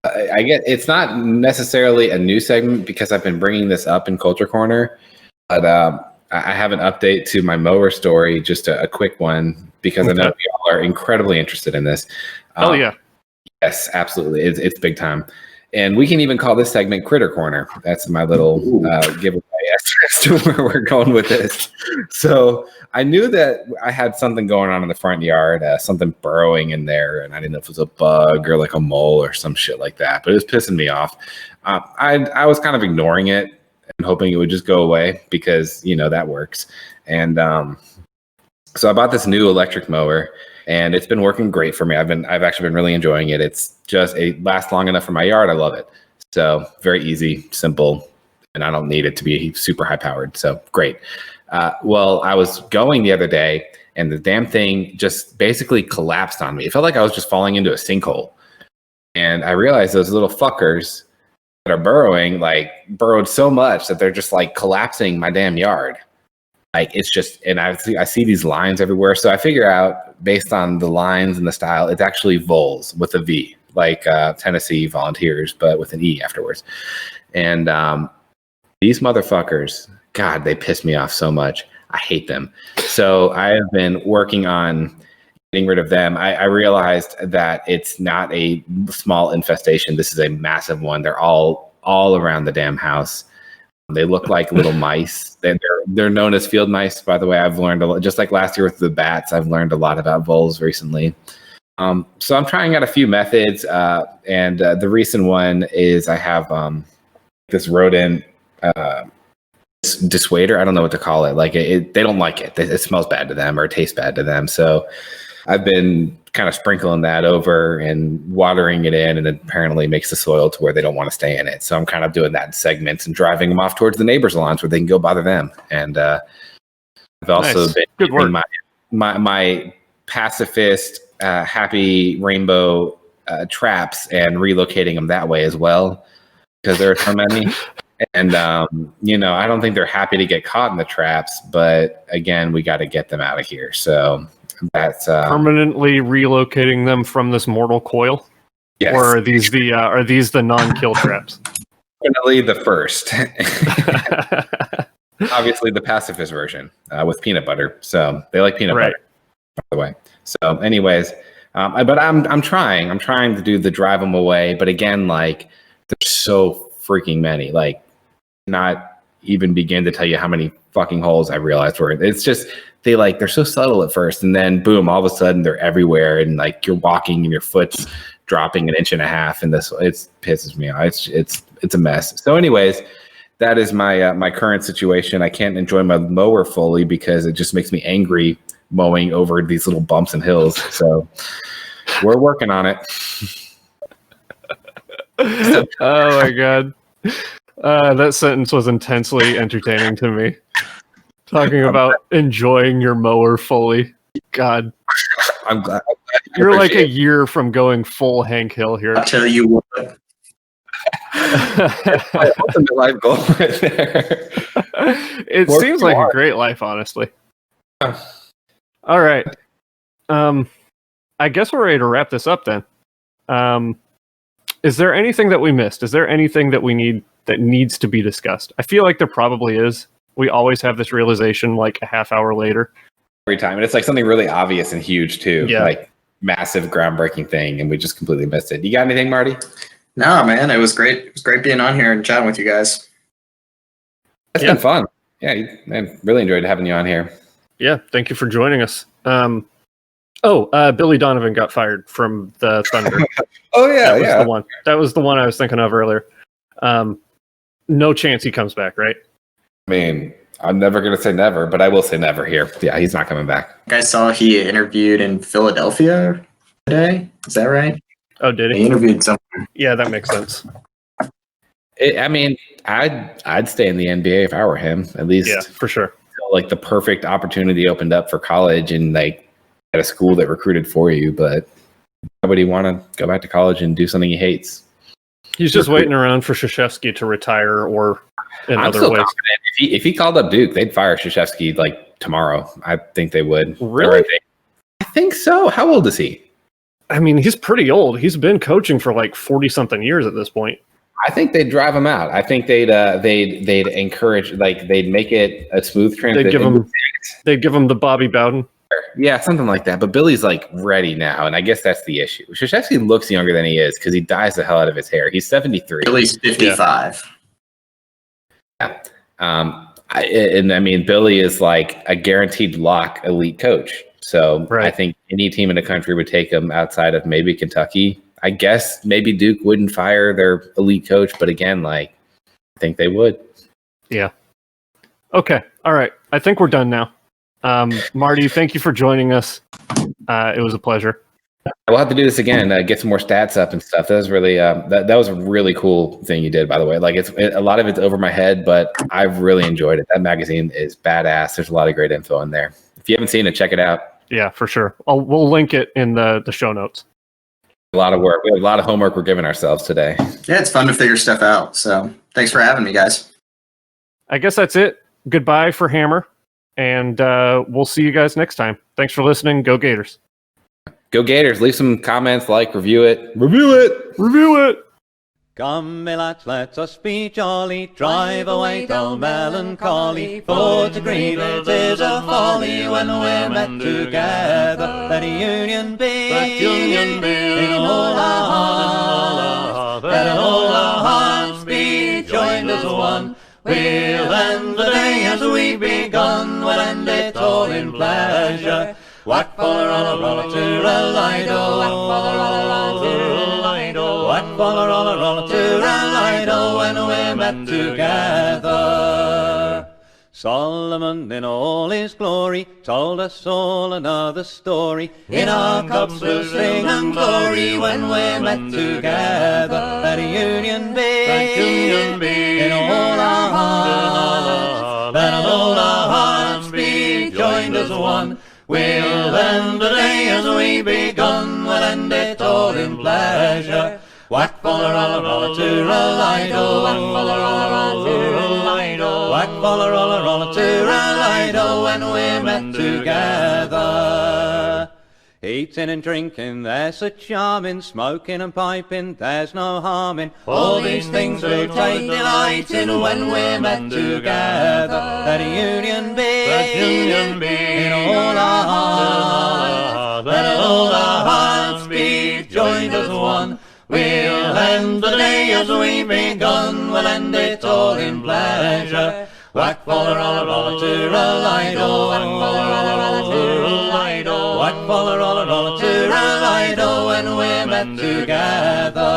I get it's not necessarily a new segment because I've been bringing this up in Culture Corner, but I have an update to my mower story, just a quick one, because I know you all are incredibly interested in this. Oh yeah. Yes, absolutely. It's big time. And we can even call this segment Critter Corner. That's my little giveaway as to where we're going with this. So I knew that I had something going on in the front yard, something burrowing in there, and I didn't know if it was a bug or like a mole or some shit like that, but it was pissing me off. I was kind of ignoring it and hoping it would just go away because, that works. And so I bought this new electric mower, and it's been working great for me. I've actually been really enjoying it. It lasts long enough for my yard. I love it. So very easy, simple, and I don't need it to be super high powered. So great. Well, I was going the other day, and the damn thing just basically collapsed on me. It felt like I was just falling into a sinkhole. And I realized those little fuckers that are burrowed so much that they're just like collapsing my damn yard. Like it's just, and I see these lines everywhere. So I figure out based on the lines and the style, it's actually voles with a V, like Tennessee Volunteers, but with an E afterwards. And these motherfuckers, God, they piss me off so much. I hate them. So I have been working on getting rid of them, I realized that it's not a small infestation. This is a massive one. They're all around the damn house. They look like little mice. They're known as field mice, by the way. I've learned a lot, just like last year with the bats. I've learned a lot about voles recently. So I'm trying out a few methods, and the recent one is I have this rodent dissuader. I don't know what to call it. Like they don't like it. It smells bad to them or it tastes bad to them. So I've been kind of sprinkling that over and watering it in, and it apparently makes the soil to where they don't want to stay in it. So I'm kind of doing that in segments and driving them off towards the neighbors' lawns where they can go bother them. And I've also been using my pacifist, happy rainbow traps and relocating them that way as well, because there are so many. And, I don't think they're happy to get caught in the traps, but again, we got to get them out of here. So that's permanently relocating them from this mortal coil. Yes. Or are these the non-kill traps? Definitely the first. Obviously, the pacifist version with peanut butter. So they like peanut butter, by the way. So, anyways, but I'm trying. I'm trying to do the drive them away. But again, like there's so freaking many. Like, not even begin to tell you how many fucking holes I realized were. It's just they're so subtle at first, and then boom, all of a sudden they're everywhere, and like you're walking and your foot's dropping 1.5 inches, and it pisses me off. It's a mess. So, anyways, that is my current situation. I can't enjoy my mower fully because it just makes me angry mowing over these little bumps and hills. So we're working on it. Oh my god. That sentence was intensely entertaining to me. Talking about enjoying your mower fully. God. I'm glad you're like a year from going full Hank Hill here. I'll tell you what. My ultimate life goal right there. It seems like a great life, honestly. All right. I guess we're ready to wrap this up then. Is there anything that we missed? Is there anything that needs to be discussed? I feel like there probably is. We always have this realization like a half hour later. Every time. And it's like something really obvious and huge too. Yeah. Like massive groundbreaking thing, and we just completely missed it. You got anything, Marty? No, man. It was great. It was great being on here and chatting with you guys. It's been fun. Yeah, I really enjoyed having you on here. Yeah, thank you for joining us. Billy Donovan got fired from the Thunder. Oh yeah, the one. That was the one I was thinking of earlier. No chance he comes back, right? I mean, I'm never going to say never, but I will say never here. Yeah, he's not coming back. I saw he interviewed in Philadelphia today. Is that right? Oh, did he? He interviewed somewhere. Yeah, that makes sense. I'd stay in the NBA if I were him, at least. Yeah, for sure. Like the perfect opportunity opened up for college and like at a school that recruited for you, but nobody want to go back to college and do something he hates. He's just waiting around for Krzyzewski to retire or in I'm other so ways. confident. If he called up Duke, they'd fire Krzyzewski like tomorrow. I think they would. Really? I think so. How old is he? I mean, he's pretty old. He's been coaching for like 40-something years at this point. I think they'd drive him out. I think they'd encourage, like they'd make it a smooth transition. They'd give him the Bobby Bowden. Yeah, something like that. But Billy's like ready now, and I guess that's the issue. Krzyzewski looks younger than he is because he dyes the hell out of his hair. He's 73. Billy's 55. Yeah. I mean, Billy is like a guaranteed lock elite coach. So I think any team in the country would take him outside of maybe Kentucky. I guess maybe Duke wouldn't fire their elite coach, but again, like I think they would. Yeah. Okay. All right. I think we're done now. Marty, thank you for joining us. It was a pleasure. We'll have to do this again. Get some more stats up and stuff. That was really that was a really cool thing you did, by the way. Like a lot of it's over my head, but I've really enjoyed it. That magazine is badass. There's a lot of great info in there. If you haven't seen it, check it out. Yeah, for sure. We'll link it in the show notes. A lot of work. We have a lot of homework we're giving ourselves today. Yeah, it's fun to figure stuff out. So thanks for having me, guys. I guess that's it. Goodbye for Hammer, and we'll see you guys next time. Thanks for listening. Go Gators. Go Gators. Leave some comments, review it. Review it. Come, me lads, let us be jolly, drive away dull melancholy, for to grieve it is a folly when we're met together. Let a union be, in all our hearts, let all our hearts be joined as one. We'll end the day as we've begun, we'll end it all in pleasure. Whack, foller, roller, roller, tooralido. Whack, foller, roller, roller, tooralido. Whack, foller, roller, roller, tooralido. When we're met together. Solomon in all his glory told us all another story. In our cups we'll sing and glory when we're met together. Let a union be, in all our hearts. Let all our hearts be joined as one. We'll end the day as we begun, we'll end it all in pleasure. Whack, foller, roller, roller, tooralido. Whack, foller, roller, roller, tooralido. Whack, foller, roller, roller, tooralido. When we're met together. Eating and drinking, there's a charming, smoking and piping, there's no harm in. All these things we'll take delight in when we're met together. Let a union be, in all our hearts. Let all our hearts be joined as one. We'll end the day as we've begun, we'll end it all in pleasure. Whack, foller, roller, roller, tooralido. Whack, foller, roller, roller, tooralido. Whack, foller, roller, roller, tooralido. When we're met together.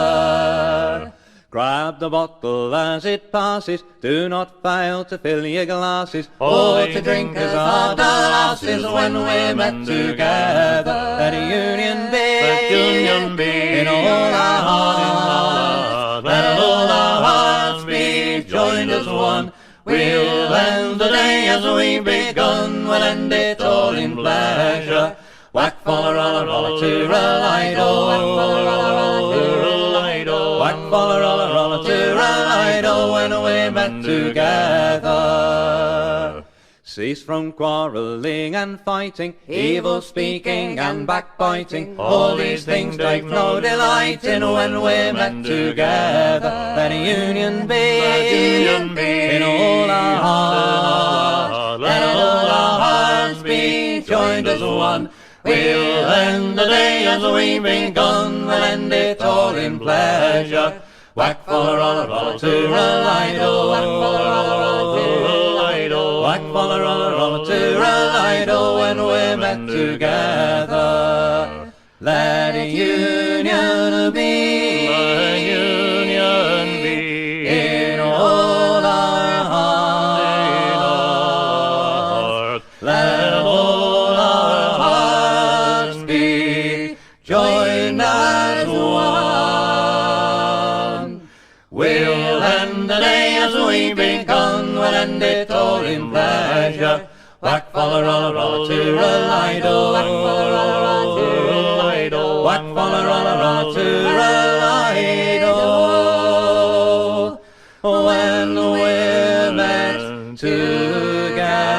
Grab the bottle as it passes, do not fail to fill your glasses. All to drink as our lasses when we're met together. Let a union be, in all our hearts. Let all our hearts be joined as one. We'll end the day as we've begun, we'll end it all in pleasure. Whack, foller, roller, roller, tooralido. Whack, foller, roller, roller, tooralido. Whack, foller, roller, roller, tooralido. When we're met together. Cease from quarrelling and fighting, evil speaking and backbiting. All these things take no delight in when we're met together. Let a union be, in all our hearts. Let all our hearts be joined as one. We'll end the day as we've begun, we'll end it all in pleasure. Whack, foller, roller, roller, tooralido. Whack, foller, roller, roller, tooralido. Whack, foller, roller, roller, tooralido. When we're met together. Let a union be, in all our hearts. Let all our hearts be joined as one. We'll end the day as we've begun, we'll end it all in pleasure. Whack, foller, roller, roller, tooralido. Whack, foller, roller, roller, tooralido. Whack, foller, roller, roller, tooralido. When we're met together.